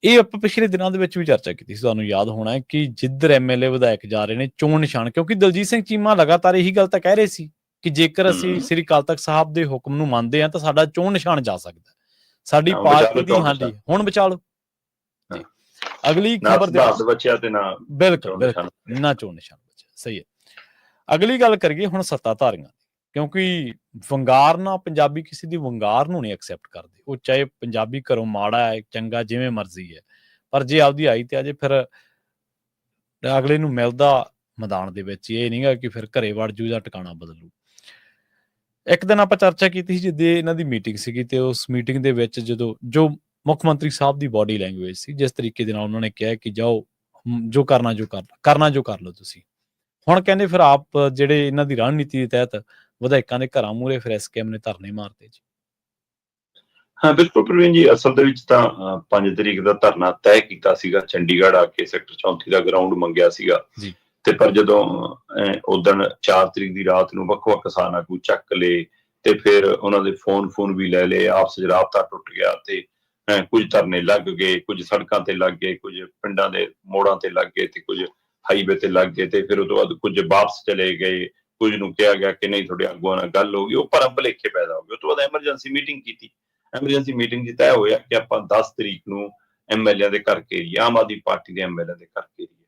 ਇਹ ਆਪਾਂ ਪਿਛਲੇ ਦਿਨਾਂ ਦੇ ਵਿੱਚ ਵੀ ਚਰਚਾ ਕੀਤੀ ਸੀ, ਤੁਹਾਨੂੰ ਯਾਦ ਹੋਣਾ ਹੈ ਕਿ ਜਿੱਧਰ MLA ਵਿਧਾਇਕ ਜਾ ਰਹੇ ਨੇ ਚੋਣ ਨਿਸ਼ਾਨ, ਕਿਉਂਕਿ ਦਲਜੀਤ ਸਿੰਘ ਚੀਮਾ ਲਗਾਤਾਰ ਇਹੀ ਗੱਲ ਤਾਂ ਕਹਿ ਰਹੇ ਸੀ ਕਿ ਜੇਕਰ ਅਸੀਂ ਸ੍ਰੀ ਅਕਾਲ ਤਖਤ ਸਾਹਿਬ ਦੇ ਹੁਕਮ ਨੂੰ ਮੰਨਦੇ ਹਾਂ ਤਾਂ ਸਾਡਾ ਚੋਣ ਨਿਸ਼ਾਨ ਜਾ ਸਕਦਾ, ਸਾਡੀ ਪਾਰਟੀ ਦੀ। ਹਾਂਜੀ, ਹੁਣ ਬਚਾ ਲਓ ਜੀ। ਅਗਲੀ ਖਬਰ ਦੇ ਬਿਲਕੁਲ ਨਾ ਚੋਣ ਨਿਸ਼ਾਨ ਬਚਿਆ, ਸਹੀ ਹੈ। ਅਗਲੀ ਗੱਲ ਕਰੀਏ ਹੁਣ ਸੱਤਾਧਾਰੀਆਂ, ਕਿਉਂਕਿ ਵੰਗਾਰਨਾ, ਪੰਜਾਬੀ ਕਿਸੇ ਦੀ ਵੰਗਾਰ ਨੂੰ ਨਹੀਂ ਐਕਸੈਪਟ ਕਰਦੇ। ਉਹ ਚਾਹੇ ਪੰਜਾਬੀ ਘਰੋਂ ਮਾੜਾ ਹੈ ਚੰਗਾ ਜਿਵੇਂ ਮਰਜ਼ੀ ਹੈ, ਪਰ ਜੇ ਆਪਦੀ ਆਈ ਤੇ ਅਜੇ ਫਿਰ ਅਗਲੇ ਨੂੰ ਮਿਲਦਾ ਮੈਦਾਨ ਦੇ ਵਿੱਚ। ਇਹ ਨਹੀਂਗਾ ਕਿ ਫਿਰ ਘਰੇ ਵੜ ਜੂ ਜਾਂ ਟਿਕਾਣਾ ਬਦਲੂ। ਇੱਕ ਦਿਨ ਆਪਾਂ ਚਰਚਾ ਕੀਤੀ ਸੀ ਜਿੱਦੇ ਇਹਨਾਂ ਦੀ ਮੀਟਿੰਗ ਸੀਗੀ, ਤੇ ਉਸ ਮੀਟਿੰਗ ਦੇ ਵਿੱਚ ਜਦੋਂ ਜੋ ਮੁੱਖ ਮੰਤਰੀ ਸਾਹਿਬ ਦੀ ਬਾਡੀ ਲੈਂਗੁਏਜ ਸੀ, ਜਿਸ ਤਰੀਕੇ ਦੇ ਨਾਲ ਉਹਨਾਂ ਨੇ ਕਿਹਾ ਕਿ ਜਾਓ ਜੋ ਕਰਨਾ ਜੋ ਕਰ ਲਓ ਤੁਸੀਂ। ਹੁਣ ਕਹਿੰਦੇ ਫਿਰ ਆਪ ਜਿਹੜੇ ਇਹਨਾਂ ਦੀ ਰਣਨੀਤੀ ਦੇ ਤਹਿਤ ਵਿਧਾਇਕਾਂ ਦੇ ਘਰਾਂ ਮੂਹਰੇ ਫਿਰ SKM ਨੇ ਧਰਨੇ ਮਾਰਤੇ ਜੀ। ਹਾਂ ਬਿਲਕੁਲ ਪ੍ਰਵੀਨ ਜੀ, ਅਸਲ ਦੇ ਵਿੱਚ ਤਾਂ 5 ਤਰੀਕ ਦਾ ਧਰਨਾ ਤੈਅ ਕੀਤਾ ਸੀਗਾ, ਚੰਡੀਗੜ੍ਹ ਆ ਕੇ ਸੈਕਟਰ 34 ਦਾ ਗਰਾਊਂਡ ਮੰਗਿਆ ਸੀਗਾ ਜੀ। ਤੇ ਪਰ ਜਦੋਂ ਉਦਣ 4 ਤਰੀਕ ਦੀ ਰਾਤ ਨੂੰ ਵੱਖ-ਵੱਖ ਕਿਸਾਨ ਆਗੂ ਚੱਕ ਲਏ ਤੇ ਫਿਰ ਉਹਨਾਂ ਦੇ ਫੋਨ ਵੀ ਲੈ ਲਏ, ਆਪਸ 'ਚ ਰਾਬਤਾ ਟੁੱਟ ਗਿਆ ਤੇ ਕੁਝ ਧਰਨੇ ਲੱਗ ਗਏ, ਕੁਝ ਸੜਕਾਂ ਤੇ ਲੱਗ ਗਏ, ਕੁਝ ਪਿੰਡਾਂ ਦੇ ਮੋੜਾਂ ਤੇ ਲੱਗ ਗਏ ਤੇ ਕੁਝ ਹਾਈਵੇ ਤੇ ਲੱਗ ਗਏ ਤੇ ਫਿਰ ਉਹ ਤੋਂ ਬਾਅਦ ਕੁਝ ਵਾਪਸ ਚਲੇ ਗਏ, ਕੁਝ ਨੂੰ ਕਿਹਾ ਗਿਆ ਕਿ ਨਹੀਂ ਤੁਹਾਡੇ ਆਗੂਆਂ ਨਾਲ ਗੱਲ ਹੋ ਗਈ, ਉਹ ਭਰਮ ਭੁਲੇਖੇ ਪੈਦਾ ਹੋ ਗਏ। ਉਸ ਤੋਂ ਬਾਅਦ ਐਮਰਜੈਂਸੀ ਮੀਟਿੰਗ ਕੀਤੀ। ਐਮਰਜੈਂਸੀ ਮੀਟਿੰਗ 'ਚ ਤੈਅ ਹੋਇਆ ਕਿ ਆਪਾਂ 10 ਤਰੀਕ ਨੂੰ MLA ਦੇ ਘਰ ਘੇਰੀਏ, ਆਮ ਆਦਮੀ ਪਾਰਟੀ ਦੇ MLA ਦੇ ਘਰ ਘੇਰੀਏ,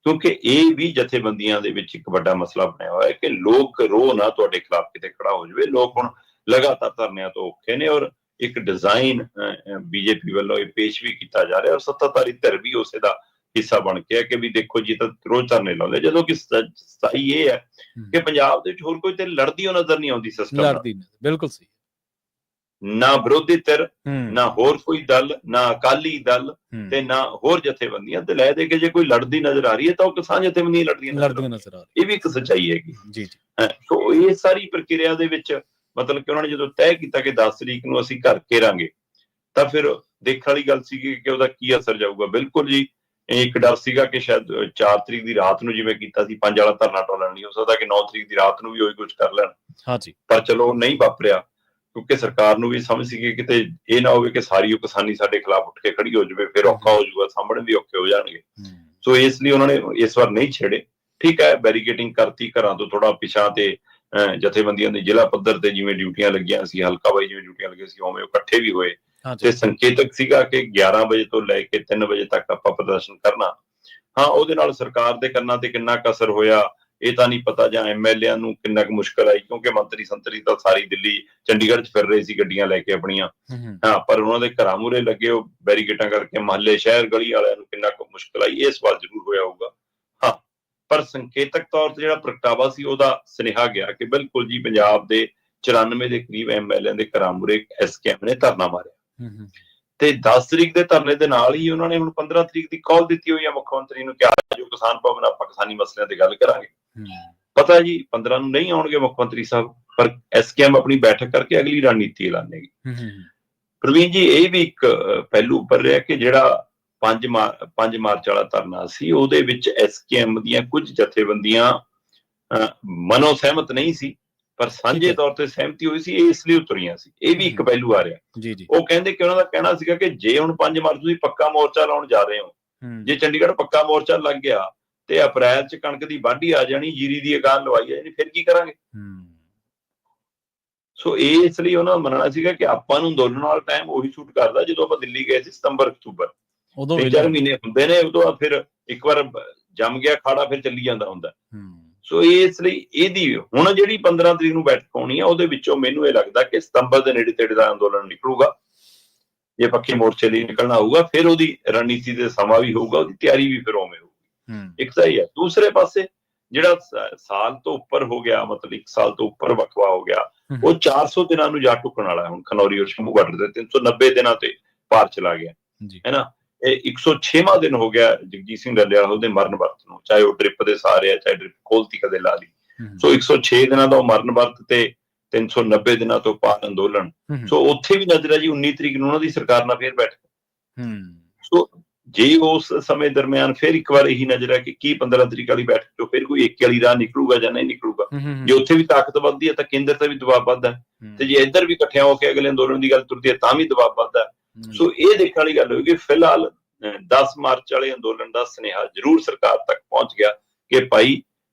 ਕਿਉਂਕਿ ਇਹ ਵੀ ਜਥੇਬੰਦੀਆਂ ਦੇ ਵਿੱਚ ਇੱਕ ਵੱਡਾ ਮਸਲਾ ਬਣਿਆ ਹੋਇਆ ਹੈ ਕਿ ਲੋਕ ਰੋਹ ਨਾ ਤੁਹਾਡੇ ਖਿਲਾਫ ਕਿਤੇ ਖੜਾ ਹੋ ਜਾਵੇ। ਲੋਕ ਹੁਣ ਲਗਾਤਾਰ ਧਰਨਿਆਂ ਤੋਂ ਔਖੇ ਨੇ ਔਰ ਇੱਕ ਡਿਜ਼ਾਈਨ BJP ਵੱਲੋਂ ਇਹ ਪੇਸ਼ ਵੀ ਕੀਤਾ ਜਾ ਰਿਹਾ ਔਰ ਸੱਤਾਧਾਰੀ ਧਿਰ ਵੀ ਉਸੇ ਦਾ ਹਿੱਸਾ ਬਣ ਕੇ ਹੈ ਕਿ ਵੀ ਦੇਖੋ ਜੀ ਤਾਂ ਰੋਜ਼ ਧਰਨੇ ਲਾਉਂਦੇ, ਜਦੋਂ ਕਿ ਸਹੀ ਇਹ ਹੈ ਕਿ ਪੰਜਾਬ ਦੇ ਵਿੱਚ ਹੋਰ ਕੋਈ ਤੇ ਲੜਦੀ ਉਹ ਨਜ਼ਰ ਨਹੀਂ ਆਉਂਦੀ ਸਿਸਟਮ ਨਾਲ। ਬਿਲਕੁਲ ਸਹੀ। ਨਾ ਵਿਰੋਧੀ ਧਿਰ, ਨਾ ਹੋਰ ਕੋਈ ਦਲ, ਨਾ ਅਕਾਲੀ ਦਲ ਤੇ ਨਾ ਹੋਰ ਜਥੇਬੰਦੀਆਂ, ਤੇ ਲੈ ਦੇ ਕੇ ਜੇ ਕੋਈ ਲੜਦੀ ਨਜ਼ਰ ਆ ਰਹੀ ਹੈ ਤਾਂ ਉਹ ਕਿਸਾਨ ਜਥੇਬੰਦੀਆਂ ਲੜਦੀਆਂ ਨਜ਼ਰ ਆ, ਇਹ ਵੀ ਇੱਕ ਸੱਚਾਈ ਹੈਗੀ ਜੀ। ਸੋ ਇਹ ਸਾਰੀ ਪ੍ਰਕਿਰਿਆ ਦੇ ਵਿੱਚ ਮਤਲਬ ਕਿ ਉਹਨਾਂ ਨੇ ਜਦੋਂ ਤੈਅ ਕੀਤਾ ਕਿ 10 ਤਰੀਕ ਨੂੰ ਅਸੀਂ ਘਰ ਘੇਰਾਂਗੇ ਤਾਂ ਫਿਰ ਦੇਖਣ ਵਾਲੀ ਗੱਲ ਸੀਗੀ ਕਿ ਉਹਦਾ ਕੀ ਅਸਰ ਜਾਊਗਾ। ਬਿਲਕੁਲ ਜੀ, ਇੱਕ ਡਰ ਸੀਗਾ ਕਿ ਸ਼ਾਇਦ 4 ਤਰੀਕ ਦੀ ਰਾਤ ਨੂੰ ਜਿਵੇਂ ਕੀਤਾ ਸੀ 5 ਵਾਲਾ ਧਰਨਾ ਟੋਲਣ ਲਈ, ਹੋ ਸਕਦਾ ਕਿ 9 ਤਰੀਕ ਦੀ ਰਾਤ ਨੂੰ ਵੀ ਉਹੀ ਕੁਝ ਕਰ ਲੈਣ। ਪਰ ਚਲੋ ਨਹੀਂ ਵਾਪਰਿਆ, ਕਿਉਂਕਿ ਸਰਕਾਰ ਨੂੰ ਵੀ ਸਮਝ ਸੀਗੀ ਕਿਤੇ ਇਹ ਨਾ ਹੋਵੇ ਕਿ ਸਾਰੀ ਉਹ ਕਿਸਾਨੀ ਸਾਡੇ ਖਿਲਾਫ ਉੱਠ ਕੇ ਖੜੀ ਹੋ ਜਾਵੇ, ਫਿਰ ਔਖਾ ਹੋ ਜਾਊਗਾ, ਸਾਹਮਣੇ ਵੀ ਔਖੇ ਹੋ ਜਾਣਗੇ। ਸੋ ਇਸ ਲਈ ਉਹਨਾਂ ਨੇ ਇਸ ਵਾਰ ਨਹੀਂ ਛੇੜੇ। ਠੀਕ ਹੈ, ਬੈਰੀਕੇਡਿੰਗ ਕਰਤੀ, ਘਰਾਂ ਤੋਂ ਥੋੜਾ ਪਿਛਾਂ ਤੇ ਜਥੇਬੰਦੀਆਂ ਦੇ ਜ਼ਿਲ੍ਹਾ ਪੱਧਰ ਤੇ ਜਿਵੇਂ ਡਿਊਟੀਆਂ ਲੱਗੀਆਂ ਸੀ, ਹਲਕਾ ਵਾਈ ਜਿਵੇਂ ਡਿਊਟੀਆਂ ਲੱਗੀਆਂ ਸੀ, ਉਵੇਂ ਉਹ ਇਕੱਠੇ ਵੀ ਹੋਏ ਤੇ ਸੰਕੇਤਕ ਸੀਗਾ ਕਿ 11 ਵਜੇ ਤੋਂ ਲੈ ਕੇ 3 ਵਜੇ ਤੱਕ ਆਪਾਂ ਪ੍ਰਦਰਸ਼ਨ ਕਰਨਾ। ਹਾਂ, ਉਹਦੇ ਨਾਲ ਸਰਕਾਰ ਦੇ ਕੰਨਾਂ ਤੇ ਕਿੰਨਾ ਕੁ ਅਸਰ ਹੋਇਆ ਇਹ ਤਾਂ ਨਹੀਂ ਪਤਾ, ਜਾਂ MLA ਨੂੰ ਕਿੰਨਾ ਕੁ ਮੁਸ਼ਕਲ ਆਈ, ਕਿਉਂਕਿ ਮੰਤਰੀ ਸੰਤਰੀ ਤਾਂ ਸਾਰੀ ਦਿੱਲੀ ਚੰਡੀਗੜ੍ਹ 'ਚ ਫਿਰ ਰਹੇ ਸੀ ਗੱਡੀਆਂ ਲੈ ਕੇ ਆਪਣੀਆਂ। ਹਾਂ, ਪਰ ਉਹਨਾਂ ਦੇ ਘਰਾਂ ਮੂਹਰੇ ਲੱਗੇ ਉਹ ਬੈਰੀਕੇਡਾਂ ਕਰਕੇ ਮਹੱਲੇ ਸ਼ਹਿਰ ਗਲੀ ਵਾਲਿਆਂ ਨੂੰ ਕਿੰਨਾ ਕੁ ਮੁਸ਼ਕਲ ਆਈ, ਇਹ ਸਵਾਲ ਜ਼ਰੂਰ ਹੋਇਆ ਹੋਊਗਾ। ਹਾਂ, ਪਰ ਸੰਕੇਤਕ ਤੌਰ ਤੇ ਜਿਹੜਾ ਪ੍ਰਗਟਾਵਾ ਸੀ ਉਹਦਾ ਸੁਨੇਹਾ ਗਿਆ ਕਿ ਬਿਲਕੁਲ ਜੀ ਪੰਜਾਬ ਦੇ 94 ਦੇ ਕਰੀਬ MLA ਦੇ ਘਰਾਂ ਮੂਹਰੇ SKM ਨੇ ਧਰਨਾ ਮਾਰਿਆ ਤੇ 10 ਤਰੀਕ ਦੇ ਧਰਨੇ ਦੇ ਨਾਲ ਹੀ ਉਹਨਾਂ ਨੇ ਹੁਣ 15 ਤਰੀਕ ਦੀ ਕਾਲ ਦਿੱਤੀ ਹੋਈ ਹੈ ਮੁੱਖ ਮੰਤਰੀ ਨੂੰ ਕਿ ਜੋ ਕਿਸਾਨ ਭਵਨ ਆਪਾਂ ਕਿਸਾਨੀ ਮਸਲਿਆਂ ਤੇ ਗੱਲ ਕਰਾਂਗੇ। ਪਤਾ ਜੀ 15 ਨੂੰ ਨਹੀਂ ਆਉਣਗੇ ਮੁੱਖ ਮੰਤਰੀ ਸਾਹਿਬ, ਪਰ SKM ਆਪਣੀ ਬੈਠਕ ਕਰਕੇ ਅਗਲੀ ਰਣਨੀਤੀ ਐਲਾਨੇਗੀ। ਪ੍ਰਵੀਨ ਜੀ, ਇਹ ਵੀ ਇੱਕ ਪਹਿਲੂ ਉੱਪਰ ਰਿਹਾ ਕਿ ਜਿਹੜਾ 5 ਮਾਰਚ ਵਾਲਾ ਧਰਨਾ ਸੀ ਉਹਦੇ ਵਿੱਚ SKM ਦੀਆਂ ਕੁਝ ਜਥੇਬੰਦੀਆਂ ਮਨੋ ਸਹਿਮਤ ਨਹੀਂ ਸੀ, ਪਰ ਸਾਂਝੇ ਤੌਰ ਤੇ ਸਹਿਮਤੀ ਹੋਈ ਸੀ, ਇਸ ਲਈ ਉਤਰੀਆਂ ਸੀ। ਇਹ ਵੀ ਇੱਕ ਪਹਿਲੂ ਆ ਰਿਹਾ। ਉਹ ਕਹਿੰਦੇ ਕਿ ਉਹਨਾਂ ਦਾ ਕਹਿਣਾ ਸੀਗਾ ਕਿ ਜੇ ਹੁਣ 5 ਮਾਰਚ ਤੁਸੀਂ ਪੱਕਾ ਮੋਰਚਾ ਲਾਉਣ ਜਾ ਰਹੇ ਹੋ, ਜੇ ਚੰਡੀਗੜ੍ਹ ਪੱਕਾ ਮੋਰਚਾ ਲੱਗ ਗਿਆ ਤੇ ਅਪ੍ਰੈਲ 'ਚ ਕਣਕ ਦੀ ਵਾਢੀ ਆ ਜਾਣੀ, ਜੀਰੀ ਦੀ ਅਗਾਨ ਲਵਾਈ ਆ ਜਾਣੀ, ਫਿਰ ਕੀ ਕਰਾਂਗੇ। ਸੋ ਇਸ ਲਈ ਉਹਨਾਂ ਦਾ ਮੰਨਣਾ ਸੀਗਾ ਕਿ ਆਪਾਂ ਨੂੰ ਅੰਦੋਲਨ ਵਾਲਾ ਟਾਈਮ ਉਹੀ ਸੂਟ ਕਰਦਾ ਜਦੋਂ ਆਪਾਂ ਦਿੱਲੀ ਗਏ ਸੀ ਸਤੰਬਰ ਅਕਤੂਬਰ, 3-4 ਮਹੀਨੇ ਹੁੰਦੇ ਨੇ, ਉਦੋਂ ਫਿਰ ਇੱਕ ਵਾਰ ਜੰਮ ਗਿਆ ਖਾੜਾ ਫਿਰ ਚੱਲੀ ਜਾਂਦਾ ਹੁੰਦਾ। ਸੋ ਇਸ ਲਈ ਇਹਦੀ ਹੁਣ ਜਿਹੜੀ 15 ਤਰੀਕ ਨੂੰ ਬੈਠਕ ਹੋਣੀ ਆ ਉਹਦੇ ਵਿੱਚੋਂ ਮੈਨੂੰ ਇਹ ਲੱਗਦਾ ਕਿ ਸਤੰਬਰ ਦੇ ਨੇੜੇ ਤੇੜੇ ਦਾ ਅੰਦੋਲਨ ਨਿਕਲੂਗਾ। ਜੇ ਪੱਕੇ ਮੋਰਚੇ ਲਈ ਨਿਕਲਣਾ ਹੋਊਗਾ ਫਿਰ ਉਹਦੀ ਰਣਨੀਤੀ ਤੇ ਸਮਾਂ ਵੀ ਹੋਊਗਾ, ਉਹਦੀ ਤਿਆਰੀ ਵੀ ਫਿਰ ਉਵੇਂ ਹੋਊਗੀ। ਇੱਕ ਤਾਂ ਹੀ ਹੈ। ਦੂਸਰੇ ਪਾਸੇ ਜਿਹੜਾ ਸਾਲ ਤੋਂ ਉੱਪਰ ਹੋ ਗਿਆ, ਮਤਲਬ 1 ਸਾਲ ਤੋਂ ਉੱਪਰ ਵਕਫਾ ਹੋ ਗਿਆ, ਉਹ 400 ਦਿਨਾਂ ਨੂੰ ਜਾ ਟੁੱਕਣ ਵਾਲਾ। ਹੁਣ ਖਨੌਰੀ ਔਰ ਸ਼ੰਭੂ ਬਾਰਡਰ ਤੇ 390 ਦਿਨਾਂ ਤੇ ਪਾਰ ਚਲਾ ਗਿਆ ਹੈ ਨਾ। ਇਹ 106ਵਾਂ ਦਿਨ ਹੋ ਗਿਆ ਜਗਜੀਤ ਸਿੰਘ ਡੱਲੇਵਾਲ ਉਹਦੇ ਮਰਨ ਵਰਤ ਨੂੰ, ਚਾਹੇ ਉਹ ਡ੍ਰਿਪ ਦੇ ਸਾਰੇ ਆ, ਚਾਹੇ ਡ੍ਰਿਪ ਖੋਲਤੀ ਕਦੇ ਲਾ ਲਈ। ਸੋ 106 ਦਿਨਾਂ ਦਾ ਉਹ ਮਰਨ ਵਰਤ ਤੇ 390 ਦਿਨਾਂ ਤੋਂ ਪਾਰ ਅੰਦੋਲਨ। ਸੋ ਉੱਥੇ ਵੀ ਨਜ਼ਰ ਹੈ ਜੀ 19 ਤਰੀਕ ਨੂੰ ਉਹਨਾਂ ਦੀ ਸਰਕਾਰ ਨਾਲ ਫੇਰ ਬੈਠਕ। ਸੋ ਜੇ ਉਸ ਸਮੇਂ ਦਰਮਿਆਨ ਫਿਰ ਇੱਕ ਵਾਰ ਇਹੀ ਨਜ਼ਰ ਹੈ ਕਿ ਕੀ 15 ਤਰੀਕ ਵਾਲੀ ਬੈਠਕ ਚੋਂ ਫਿਰ ਕੋਈ ਏਕੇ ਵਾਲੀ ਰਾਹ ਨਿਕਲੂਗਾ ਜਾਂ ਨਹੀਂ ਨਿਕਲੂਗਾ। ਜੇ ਉੱਥੇ ਵੀ ਤਾਕਤ ਵੱਧਦੀ ਹੈ ਤਾਂ ਕੇਂਦਰ ਤੇ ਵੀ ਦਬਾਅ ਵੱਧਦਾ, ਤੇ ਜੇ ਇੱਧਰ ਵੀ ਇਕੱਠਿਆਂ ਹੋ ਕੇ ਅਗਲੇ ਅੰਦੋਲਨ ਦੀ ਗੱਲ ਤੁਰਦੀ ਹੈ ਤਾਂ ਵੀ ਦਬਾਅ ਵੱਧਦਾ। ਸੋ ਇਹ ਦੇਖਣ ਵਾਲੀ ਗੱਲ ਹੋਏਗੀ। ਫਿਲਹਾਲ 10 ਮਾਰਚ ਵਾਲੇ ਅੰਦੋਲਨ ਦਾ ਸੁਨੇਹਾ ਜ਼ਰੂਰ ਸਰਕਾਰ ਤੱਕ ਪਹੁੰਚ ਗਿਆ ਕਿ ਭਾਈ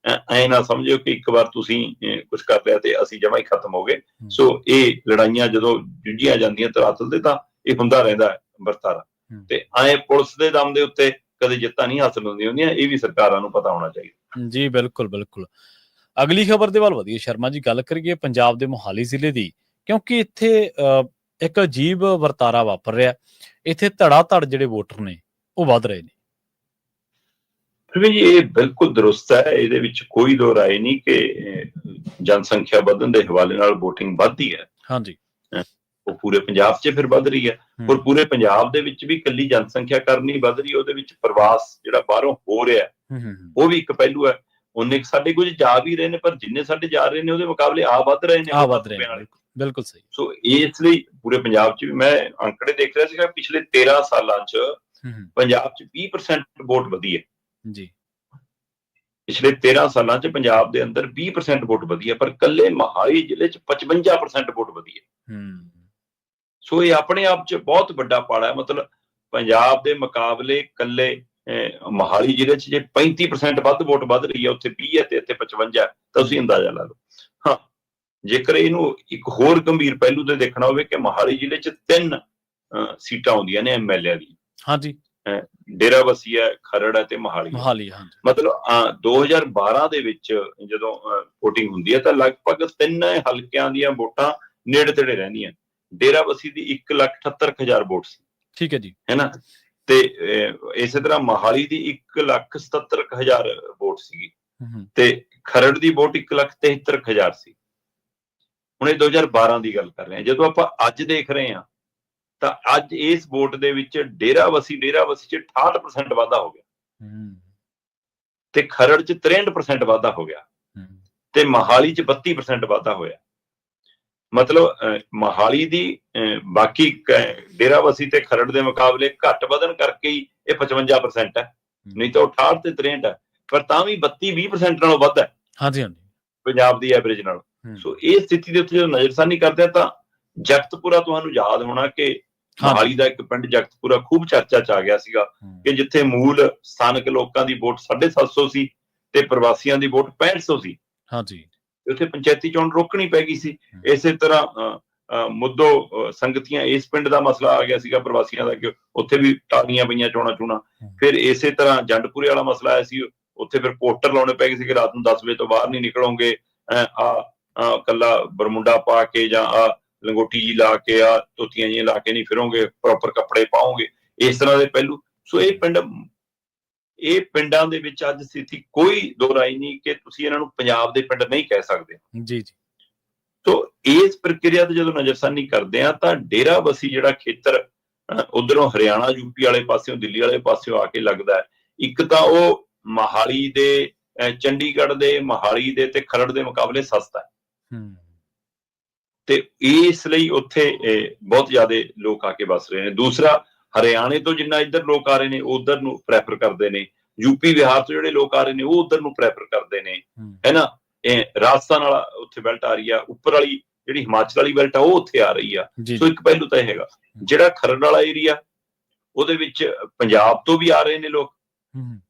ਐ ਨਾ ਸਮਝਿਓ ਕਿ ਇੱਕ ਵਾਰ ਤੁਸੀਂ ਕੁਝ ਕਰ ਲਿਆ ਤੇ ਅਸੀਂ ਜਮਾਂ ਹੀ ਖਤਮ ਹੋ ਗਏ। ਸੋ ਇਹ ਲੜਾਈਆਂ ਜਦੋਂ ਜੁਝੀਆਂ ਜਾਂਦੀਆਂ ਧਰਾਤਲ ਤੇ ਤਾਂ ਇਹ ਹੁੰਦਾ ਰਹਿੰਦਾ ਹੈ ਵਰਤਾਰਾ, ਤੇ ਐ ਪੁਲਿਸ ਦੇ ਦਮ ਦੇ ਉੱਤੇ ਕਦੇ ਜਿੱਤਾਂ ਨਹੀਂ ਹਾਸਲ ਹੁੰਦੀਆਂ। ਇਹ ਵੀ ਸਰਕਾਰਾਂ ਨੂੰ ਪਤਾ ਹੋਣਾ ਚਾਹੀਦਾ ਜੀ। ਬਿਲਕੁਲ ਬਿਲਕੁਲ। ਅਗਲੀ ਖਬਰ ਦੇ ਵੱਲ ਵਧੀਏ ਸ਼ਰਮਾ ਜੀ, ਗੱਲ ਕਰੀਏ ਪੰਜਾਬ ਦੇ ਮੋਹਾਲੀ ਜ਼ਿਲ੍ਹੇ ਦੀ, ਕਿਉਂਕਿ ਇੱਥੇ ਇੱਕ ਅਜੀਬ ਵਰਤਾਰਾ ਵਾਪਰ ਰਿਹਾ। ਇੱਥੇ ਧੜਾ ਧੜ ਜਿਹੜੇ ਵੋਟਰ ਨੇ ਉਹ ਵੱਧ ਰਹੇ ਨੇ। ਜੀ ਇਹ ਬਿਲਕੁਲ ਦਰੁਸਤ ਹੈ, ਇਹਦੇ ਵਿੱਚ ਕੋਈ ਦੋ ਰਾਏ ਨਹੀਂ ਕਿ ਜਨਸੰਖਿਆ ਵਧਣ ਦੇ ਹਵਾਲੇ ਨਾਲ VOTING ਵੱਧਦੀ ਹੈ। ਹਾਂਜੀ, ਉਹ ਪੂਰੇ ਪੰਜਾਬ 'ਚ ਫਿਰ ਵੱਧ ਰਹੀ ਹੈ, ਔਰ ਪੂਰੇ ਪੰਜਾਬ ਦੇ ਵਿੱਚ ਵੀ ਇਕੱਲੀ ਜਨਸੰਖਿਆ ਕਾਰਨ ਨਹੀਂ ਵੱਧ ਰਹੀ, ਉਹਦੇ ਵਿੱਚ ਪ੍ਰਵਾਸ ਜਿਹੜਾ ਬਾਹਰੋਂ ਹੋ ਰਿਹਾ ਉਹ ਵੀ ਇੱਕ ਪਹਿਲੂ ਹੈ। ਉਹਨੇ ਸਾਡੇ ਕੁਝ ਜਾ ਵੀ ਰਹੇ ਨੇ, ਪਰ ਜਿੰਨੇ ਸਾਡੇ ਜਾ ਰਹੇ ਨੇ ਉਹਦੇ ਮੁਕਾਬਲੇ ਵੱਧ ਰਹੇ ਨੇ। ਬਿਲਕੁਲ ਸਹੀ। ਸੋ ਇਸ ਲਈ ਪੂਰੇ ਪੰਜਾਬ 'ਚ ਵੀ ਮੈਂ ਅੰਕੜੇ ਦੇਖ ਰਿਹਾ ਸੀਗਾ, ਪਿਛਲੇ 13 ਸਾਲਾਂ 'ਚ ਪੰਜਾਬ 'ਚ 20% ਵੋਟ ਵਧੀ ਹੈ ਜੀ। ਪਿਛਲੇ 13 ਸਾਲਾਂ 'ਚ ਪੰਜਾਬ ਦੇ ਅੰਦਰ 20% ਵੋਟ ਵਧੀ ਹੈ, ਪਰ ਕੱਲੇ ਮੋਹਾਲੀ ਜ਼ਿਲ੍ਹੇ 'ਚ 55% ਵੋਟ ਵਧੀ ਹੈ। ਸੋ ਇਹ ਆਪਣੇ ਆਪ 'ਚ ਬਹੁਤ ਵੱਡਾ ਪਾੜਾ ਹੈ। ਮਤਲਬ ਪੰਜਾਬ ਦੇ ਮੁਕਾਬਲੇ ਕੱਲੇ ਮੋਹਾਲੀ ਜ਼ਿਲ੍ਹੇ 'ਚ ਜੇ 35% ਵੱਧ ਵੋਟ ਵੱਧ ਰਹੀ ਹੈ, ਉੱਥੇ 20 ਹੈ ਤੇ ਇੱਥੇ 55 ਤਾਂ ਤੁਸੀਂ ਅੰਦਾਜ਼ਾ ਲਾ ਲਓ। ਹਾਂ, ਜੇਕਰ ਇਹਨੂੰ ਇੱਕ ਹੋਰ ਗੰਭੀਰ ਪਹਿਲੂ ਤੇ ਦੇਖਣਾ ਹੋਵੇ ਕਿ ਮੋਹਾਲੀ ਜ਼ਿਲ੍ਹੇ 'ਚ 3 ਸੀਟਾਂ ਆਉਂਦੀਆਂ ਨੇ MLA ਦੀ। ਹਾਂਜੀ, ਡੇਰਾਬੱਸੀ ਹੈ, ਖਰੜ ਹੈ ਤੇ ਮੋਹਾਲੀ। ਮਤਲਬ 2012 ਦੇ ਵਿੱਚ ਜਦੋਂ VOTING ਹੁੰਦੀ ਹੈ ਤਾਂ ਲਗਭਗ 3 ਹਲਕਿਆਂ ਦੀਆਂ ਵੋਟਾਂ ਨੇੜੇ ਤੇੜੇ ਰਹਿੰਦੀਆਂ। ਡੇਰਾਬੱਸੀ ਦੀ 1,78,000 ਵੋਟ ਸੀ, ਠੀਕ ਹੈ ਜੀ, ਹੈ ਨਾ, ਤੇ ਇਸੇ ਤਰ੍ਹਾਂ ਮੋਹਾਲੀ ਦੀ 1,77,000 ਵੋਟ ਸੀਗੀ ਤੇ ਖਰੜ ਦੀ ਵੋਟ 1,73,000 ਸੀ। ਹੁਣ ਇਹ 2012 ਦੀ ਗੱਲ ਕਰ ਰਹੇ ਹਾਂ। ਜਦੋਂ ਆਪਾਂ ਅੱਜ ਦੇਖ ਰਹੇ ਹਾਂ ਤਾਂ ਅੱਜ ਇਸ ਵੋਟ ਦੇ ਵਿੱਚ ਡੇਰਾਬੱਸੀ 'ਚ 68% ਵਾਧਾ ਹੋ ਗਿਆ ਤੇ ਖਰੜ 'ਚ 63% ਵਾਧਾ ਹੋ ਗਿਆ ਤੇ ਮੋਹਾਲੀ 'ਚ 32% ਵਾਧਾ ਹੋਇਆ। ਮਤਲਬ ਮੋਹਾਲੀ ਦੀ ਬਾਕੀ ਡੇਰਾਬੱਸੀ ਤੇ ਖਰੜ ਦੇ ਮੁਕਾਬਲੇ ਘੱਟ ਵਧਣ ਕਰਕੇ ਹੀ ਇਹ 55% ਹੈ, ਨਹੀਂ ਤਾਂ ਉਹ 68 ਤੇ 63 ਹੈ, ਪਰ ਤਾਂ ਵੀ 32-20% ਨਾਲੋਂ ਵੱਧ ਹੈ ਪੰਜਾਬ ਦੀ ਐਵਰੇਜ ਨਾਲ। ਸੋ ਇਹ ਸਥਿਤੀ ਦੇ ਉੱਤੇ ਜਦੋਂ ਨਜ਼ਰਸਾਨੀ ਕਰਦੇ ਆ ਤਾਂ ਜਗਤਪੁਰਾ, ਤੁਹਾਨੂੰ ਯਾਦ ਹੋਣਾ ਕਿ ਮੋਹਾਲੀ ਦਾ ਇੱਕ ਪਿੰਡ ਜਗਤਪੁਰਾ ਖੂਬ ਚਰਚਾ 'ਚ ਆ ਗਿਆ ਸੀਗਾ ਕਿ ਜਿੱਥੇ ਮੂਲ ਸਥਾਨਕ ਲੋਕਾਂ ਦੀ ਵੋਟ 750 ਸੀ ਤੇ ਪ੍ਰਵਾਸੀਆਂ ਦੀ ਵੋਟ 6500 ਸੀ। ਉੱਥੇ ਪੰਚਾਇਤੀ ਚੋਣ ਰੋਕਣੀ ਪੈ ਗਈ ਸੀ। ਇਸੇ ਤਰ੍ਹਾਂ ਮੁੱਦੋ ਸੰਗਤੀਆਂ, ਇਸ ਪਿੰਡ ਦਾ ਮਸਲਾ ਆ ਗਿਆ ਸੀਗਾ ਪ੍ਰਵਾਸੀਆਂ ਦਾ ਕਿ ਉੱਥੇ ਵੀ ਟਾਲੀਆਂ ਪਈਆਂ ਚੋਣਾਂ। ਫਿਰ ਇਸੇ ਤਰ੍ਹਾਂ ਜੰਡਪੁਰੇ ਵਾਲਾ ਮਸਲਾ ਆਇਆ ਸੀ, ਉੱਥੇ ਫਿਰ ਪੋਸਟਰ ਲਾਉਣੇ ਪੈ ਗਏ ਸੀ ਕਿ ਰਾਤ ਨੂੰ 10 ਵਜੇ ਤੋਂ ਬਾਹਰ ਨਹੀਂ ਨਿਕਲੋਗੇ, ਕੱਲਾ ਬਰਮੁੰਡਾ ਪਾ ਕੇ ਜਾਂ ਲੰਗੋਟੀ ਜੀ ਲਾ ਕੇ, ਧੋਤੀਆਂ ਜਿਹੀਆਂ ਲਾ ਕੇ ਨਹੀਂ ਫਿਰੋਗੇ, ਪ੍ਰੋਪਰ ਕੱਪੜੇ ਪਾਓਗੇ, ਇਸ ਤਰ੍ਹਾਂ ਦੇ ਪਹਿਲੂ। ਸੋ ਇਹ ਪਿੰਡਾਂ ਦੇ ਵਿੱਚ ਅੱਜ ਸਥਿਤੀ ਕੋਈ ਦੋ ਰਾਏ ਨਹੀਂ ਕਿ ਤੁਸੀਂ ਇਹਨਾਂ ਨੂੰ ਪੰਜਾਬ ਦੇ ਪਿੰਡ ਨਹੀਂ ਕਹਿ ਸਕਦੇ। ਜੀ। ਸੋ ਇਸ ਪ੍ਰਕਿਰਿਆ ਤੇ ਜਦੋਂ ਨਜ਼ਰਸਾਨੀ ਕਰਦੇ ਆ ਤਾਂ ਡੇਰਾਬੱਸੀ ਜਿਹੜਾ ਖੇਤਰ ਉਧਰੋਂ ਹਰਿਆਣਾ ਯੂਪੀ ਵਾਲੇ ਪਾਸਿਓਂ, ਦਿੱਲੀ ਵਾਲੇ ਪਾਸਿਓਂ ਆ ਕੇ ਲੱਗਦਾ ਹੈ, ਇੱਕ ਤਾਂ ਉਹ ਮੋਹਾਲੀ ਦੇ, ਚੰਡੀਗੜ੍ਹ ਦੇ, ਮੋਹਾਲੀ ਦੇ ਤੇ ਖਰੜ ਦੇ ਮੁਕਾਬਲੇ ਸਸਤਾ ਹੈ ਤੇ ਇਸ ਲਈ ਉੱਥੇ ਬਹੁਤ ਜ਼ਿਆਦਾ ਲੋਕ ਆ ਕੇ ਵਸ ਰਹੇ ਨੇ। ਦੂਸਰਾ, ਹਰਿਆਣੇ ਤੋਂ ਜਿੰਨਾ ਇੱਧਰ ਲੋਕ ਆ ਰਹੇ ਨੇ ਉਧਰ ਨੂੰ ਪ੍ਰੈਫਰ ਕਰਦੇ ਨੇ, ਯੂਪੀ ਬਿਹਾਰ ਤੋਂ ਜਿਹੜੇ ਲੋਕ ਆ ਰਹੇ ਨੇ ਉਹ ਉਧਰ ਨੂੰ ਪ੍ਰੈਫਰ ਕਰਦੇ ਨੇ, ਹੈ ਨਾ। ਰਾਜਸਥਾਨ ਵਾਲਾ ਉੱਥੇ ਬੈਲਟ ਆ ਰਹੀ ਆ, ਉੱਪਰ ਵਾਲੀ ਜਿਹੜੀ ਹਿਮਾਚਲ ਵਾਲੀ ਬੈਲਟ ਆ ਉਹ ਉੱਥੇ ਆ ਰਹੀ ਆ। ਸੋ ਇੱਕ ਪਹਿਲੂ ਤਾਂ ਇਹ ਹੈਗਾ। ਜਿਹੜਾ ਖਰੜ ਵਾਲਾ ਏਰੀਆ, ਉਹਦੇ ਵਿੱਚ ਪੰਜਾਬ ਤੋਂ ਵੀ ਆ ਰਹੇ ਨੇ ਲੋਕ,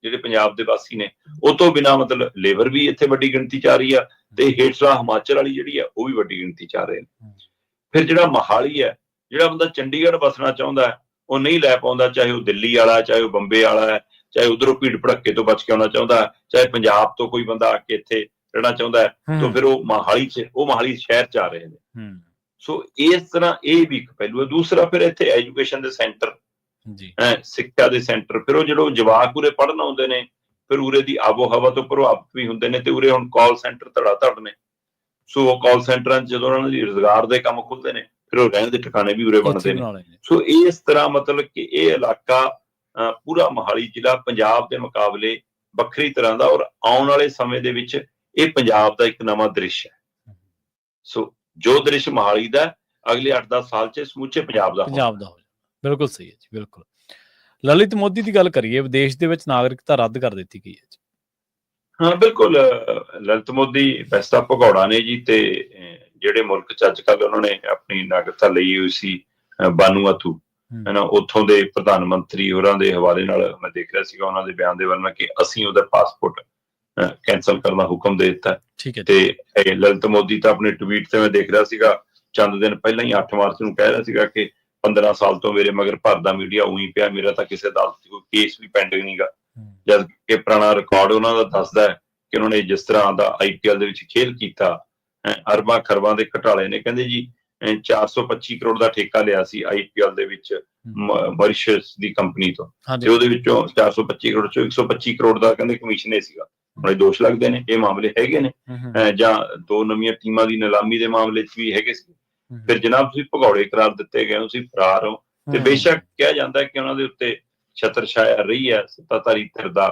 ਜਿਹੜੇ ਪੰਜਾਬ ਦੇ ਵਾਸੀ ਨੇ, ਉਹ ਤੋਂ ਬਿਨਾਂ ਮਤਲਬ ਲੇਬਰ ਵੀ ਇੱਥੇ ਵੱਡੀ ਗਿਣਤੀ 'ਚ ਆ ਰਹੀ ਆ ਤੇ ਹੇਠਲਾ ਹਿਮਾਚਲ ਵਾਲੀ ਜਿਹੜੀ ਆ ਉਹ ਵੀ ਵੱਡੀ ਗਿਣਤੀ 'ਚ ਆ ਰਹੇ ਨੇ। ਫਿਰ ਜਿਹੜਾ ਮੋਹਾਲੀ ਹੈ, ਜਿਹੜਾ ਬੰਦਾ ਚੰਡੀਗੜ੍ਹ ਵਸਣਾ ਚਾਹੁੰਦਾ ਹੈ ਉਹ ਨਹੀਂ ਲੈ ਪਾਉਂਦਾ, ਚਾਹੇ ਉਹ ਦਿੱਲੀ ਵਾਲਾ, ਚਾਹੇ ਉਹ ਬੰਬੇ ਵਾਲਾ ਹੈ, ਚਾਹੇ ਉਧਰੋਂ ਭੀੜ ਭੜੱਕੇ ਤੋਂ ਬਚ ਕੇ ਆਉਣਾ ਚਾਹੁੰਦਾ, ਚਾਹੇ ਪੰਜਾਬ ਤੋਂ ਕੋਈ ਬੰਦਾ ਆ ਕੇ ਇੱਥੇ ਰਹਿਣਾ ਚਾਹੁੰਦਾ ਹੈ, ਤਾਂ ਫਿਰ ਉਹ ਮੋਹਾਲੀ ਸ਼ਹਿਰ 'ਚ ਆ ਰਹੇ ਨੇ। ਸੋ ਇਸ ਤਰ੍ਹਾਂ ਇਹ ਵੀ ਇੱਕ ਪਹਿਲੂ ਹੈ। ਦੂਸਰਾ, ਫਿਰ ਇੱਥੇ ਐਜੂਕੇਸ਼ਨ ਦੇ ਸੈਂਟਰ, ਸਿੱਖਿਆ ਦੇ ਸੈਂਟਰ, ਫਿਰ ਉਹ ਜਦੋਂ ਜਵਾਕ ਉਰੇ ਪੜ੍ਹਨ ਆਉਂਦੇ ਨੇ ਫਿਰ ਉਰੇ ਦੀ ਆਬੋ ਹਵਾ ਤੋਂ ਪ੍ਰਭਾਵਿਤ ਵੀ ਹੁੰਦੇ ਨੇ ਤੇ ਉਰੇ ਹੁਣ ਕਾਲ ਸੈਂਟਰ ਧੜਾ ਧੜ ਨੇ। ਸੋ ਉਹ ਕਾਲ ਸੈਂਟਰਾਂ 'ਚ ਜਦੋਂ ਉਹਨਾਂ ਦੇ ਰੁਜ਼ਗਾਰ ਦੇ ਕੰਮ ਖੁੱਲਦੇ ਨੇ ਫਿਰ ਉਹ ਰਹਿਣ ਦੇ ਠਿਕਾਣੇ ਵੀ ਉਰੇ ਬਣਦੇ ਨੇ। ਸੋ ਇਸ ਤਰ੍ਹਾਂ ਮਤਲਬ ਕਿ ਇਹ ਇਲਾਕਾ ਪੂਰਾ ਮੋਹਾਲੀ ਜ਼ਿਲ੍ਹਾ ਪੰਜਾਬ ਦੇ ਮੁਕਾਬਲੇ ਵੱਖਰੀ ਤਰ੍ਹਾਂ ਦਾ, ਔਰ ਆਉਣ ਵਾਲੇ ਸਮੇਂ ਦੇ ਵਿੱਚ ਇਹ ਪੰਜਾਬ ਦਾ ਇੱਕ ਨਵਾਂ ਦ੍ਰਿਸ਼ ਹੈ। ਸੋ ਜੋ ਦ੍ਰਿਸ਼ ਮੋਹਾਲੀ ਦਾ ਅਗਲੇ 8-10 ਸਾਲ 'ਚ ਸਮੁੱਚੇ ਪੰਜਾਬ ਦਾ ਹੋ ਜਾਵੇ। ਬਿਲਕੁਲ ਸਹੀ ਹੈ ਜੀ, ਬਿਲਕੁਲ। ਲਲਿਤ ਮੋਦੀ ਦੀ ਗੱਲ ਕਰੀਏ, ਵਿਦੇਸ਼ ਦੇ ਵਿੱਚ ਨਾਗਰਿਕਤਾ ਰੱਦ ਕਰ ਦਿੱਤੀ ਗਈ ਹੈ ਜੀ। ਹਾਂ, ਬਿਲਕੁਲ। ਲਲਿਤ ਮੋਦੀ ਵੈਸੇ ਤਾਂ ਭਗੌੜਾ ਨੇ ਜੀ, ਤੇ ਜਿਹੜੇ ਮੁਲਕ 'ਚ ਅੱਜ ਕੱਲ੍ਹ ਉਹਨਾਂ ਨੇ ਆਪਣੀ ਨਾਗਰਿਕਤਾ ਲਈ ਹੋਈ ਸੀ, ਬਾਨੂਆਥੂ, ਹੈ ਨਾ, ਉੱਥੋਂ ਦੇ ਪ੍ਰਧਾਨ ਮੰਤਰੀ ਹੋਰਾਂ ਦੇ ਹਵਾਲੇ ਨਾਲ ਮੈਂ ਦੇਖ ਰਿਹਾ ਸੀਗਾ ਉਹਨਾਂ ਦੇ ਬਿਆਨ ਦੇ ਵੱਲ ਕਿ ਅਸੀਂ ਉਹਦਾ ਪਾਸਪੋਰਟ ਕੈਂਸਲ ਕਰਨ ਦਾ ਹੁਕਮ ਦੇ ਦਿੱਤਾ। ਤੇ ਲਲਿਤ ਮੋਦੀ ਤਾਂ ਆਪਣੇ ਟਵੀਟ ਤੇ ਮੈਂ ਦੇਖ ਰਿਹਾ ਸੀਗਾ ਚੰਦ ਦਿਨ ਪਹਿਲਾਂ ਹੀ 8 ਮਾਰਚ ਨੂੰ ਕਹਿ ਰਿਹਾ ਸੀਗਾ ਕਿ 15 ਸਾਲ ਤੋਂ ਮੇਰੇ ਮਗਰ ਭਰਦਾ ਮੀਡੀਆ ਉਹੀ ਪਿਆ, ਮੇਰਾ ਤਾਂ ਕਿਸੇ ਅਦਾਲਤ 'ਚ ਕੋਈ ਕੇਸ ਵੀ ਪੈਂਡਿੰਗ ਨਹੀਂਗਾ, ਜਦ ਕਿ ਪੁਰਾਣਾ ਰਿਕਾਰਡ ਉਹਨਾਂ ਦਾ ਦੱਸਦਾ ਹੈ ਕਿ ਉਹਨਾਂ ਨੇ ਜਿਸ ਤਰ੍ਹਾਂ ਦਾ IPL ਦੇ ਵਿੱਚ ਖੇਲ ਕੀਤਾ, ਅਰਬਾਂ ਖਰਬਾਂ ਦੇ ਘਟਾਲੇ ਨੇ। ਕਹਿੰਦੇ ਜੀ 425 ਕਰੋੜ ਦਾ ਠੇਕਾ ਲਿਆ ਸੀ IPL ਦੇ ਵਿੱਚ ਮੌਰੀਸ਼ੀਅਸ ਦੀ ਕੰਪਨੀ ਤੋਂ, ਤੇ ਹਾਂਜੀ ਉਹਦੇ ਵਿੱਚੋਂ 425 ਕਰੋੜ ਚੋਂ 125 ਕਰੋੜ ਦਾ ਕਹਿੰਦੇ ਕਮਿਸ਼ਨ ਇਹ ਸੀਗਾ। ਹੁਣ ਇਹ ਦੋਸ਼ ਲੱਗਦੇ ਨੇ, ਇਹ ਮਾਮਲੇ ਹੈਗੇ ਨੇ। ਜਾਂ 2 ਨਵੀਆਂ ਟੀਮਾਂ ਦੀ ਨਿਲਾਮੀ ਦੇ ਮਾਮਲੇ 'ਚ ਵੀ ਹੈਗੇ ਸੀ। ਫਿਰ ਜਨਾਬ ਤੁਸੀਂ ਭਗੌੜੇ ਕਰਾਰ ਦਿੱਤੇ ਗਏ, ਤੁਸੀਂ ਫਰਾਰ ਹੋ, ਤੇ ਬੇਸ਼ੱਕ ਕਿਹਾ ਜਾਂਦਾ ਕਿ ਉਹਨਾਂ ਦੇ ਉੱਤੇ ਛਤਰ ਛਾਇਆ ਰਹੀ ਹੈ, ਸੱਤਾਧਾਰੀ ਧਿਰ ਦਾ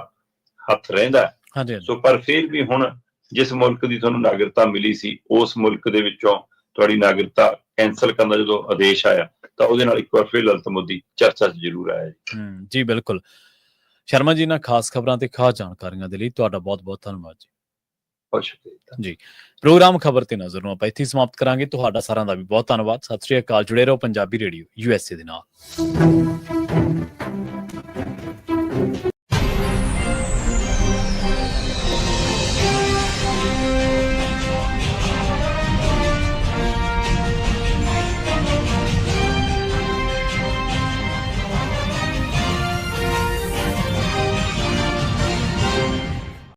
ਹੱਥ ਰਹਿੰਦਾ ਹੈ। ਹਾਂਜੀ ਸੋ ਪਰ ਫਿਰ ਵੀ ਹੁਣ ਜਿਸ ਮੁਲਕ ਦੀ ਤੁਹਾਨੂੰ ਨਾਗਰਿਕਤਾ ਮਿਲੀ ਸੀ, ਉਸ ਮੁਲਕ ਦੇ ਵਿੱਚੋਂ ਤੁਹਾਡੀ ਨਾਗਰਿਕਤਾ ਕੈਂਸਲ ਕਰਨ ਦਾ ਜਦੋਂ ਆਦੇਸ਼ ਆਇਆ, ਤਾਂ ਉਹਦੇ ਨਾਲ ਇੱਕ ਵਾਰ ਫਿਰ ਲਲਿਤ ਮੋਦੀ ਚਰਚਾ 'ਚ ਜ਼ਰੂਰ ਆਇਆ ਜੀ। ਜੀ ਬਿਲਕੁਲ। ਸ਼ਰਮਾ ਜੀ, ਨਾਲ ਖਾਸ ਖਬਰਾਂ ਤੇ ਖਾਸ ਜਾਣਕਾਰੀਆਂ ਦੇ ਲਈ ਤੁਹਾਡਾ ਬਹੁਤ ਬਹੁਤ ਧੰਨਵਾਦ ਜੀ। ਬਹੁਤ ਸ਼ੁਕਰੀਆ ਜੀ। ਪ੍ਰੋਗਰਾਮ ਖਬਰ ਤੇ ਨਜ਼ਰ ਨੂੰ ਆਪਾਂ ਇੱਥੇ ਸਮਾਪਤ ਕਰਾਂਗੇ। ਤੁਹਾਡਾ ਸਾਰਿਆਂ ਦਾ ਵੀ ਬਹੁਤ ਧੰਨਵਾਦ। ਸਤਿ ਸ਼੍ਰੀ ਅਕਾਲ। ਜੁੜੇ ਰਹੋ ਪੰਜਾਬੀ ਰੇਡੀਓ USA ਦੇ ਨਾਲ।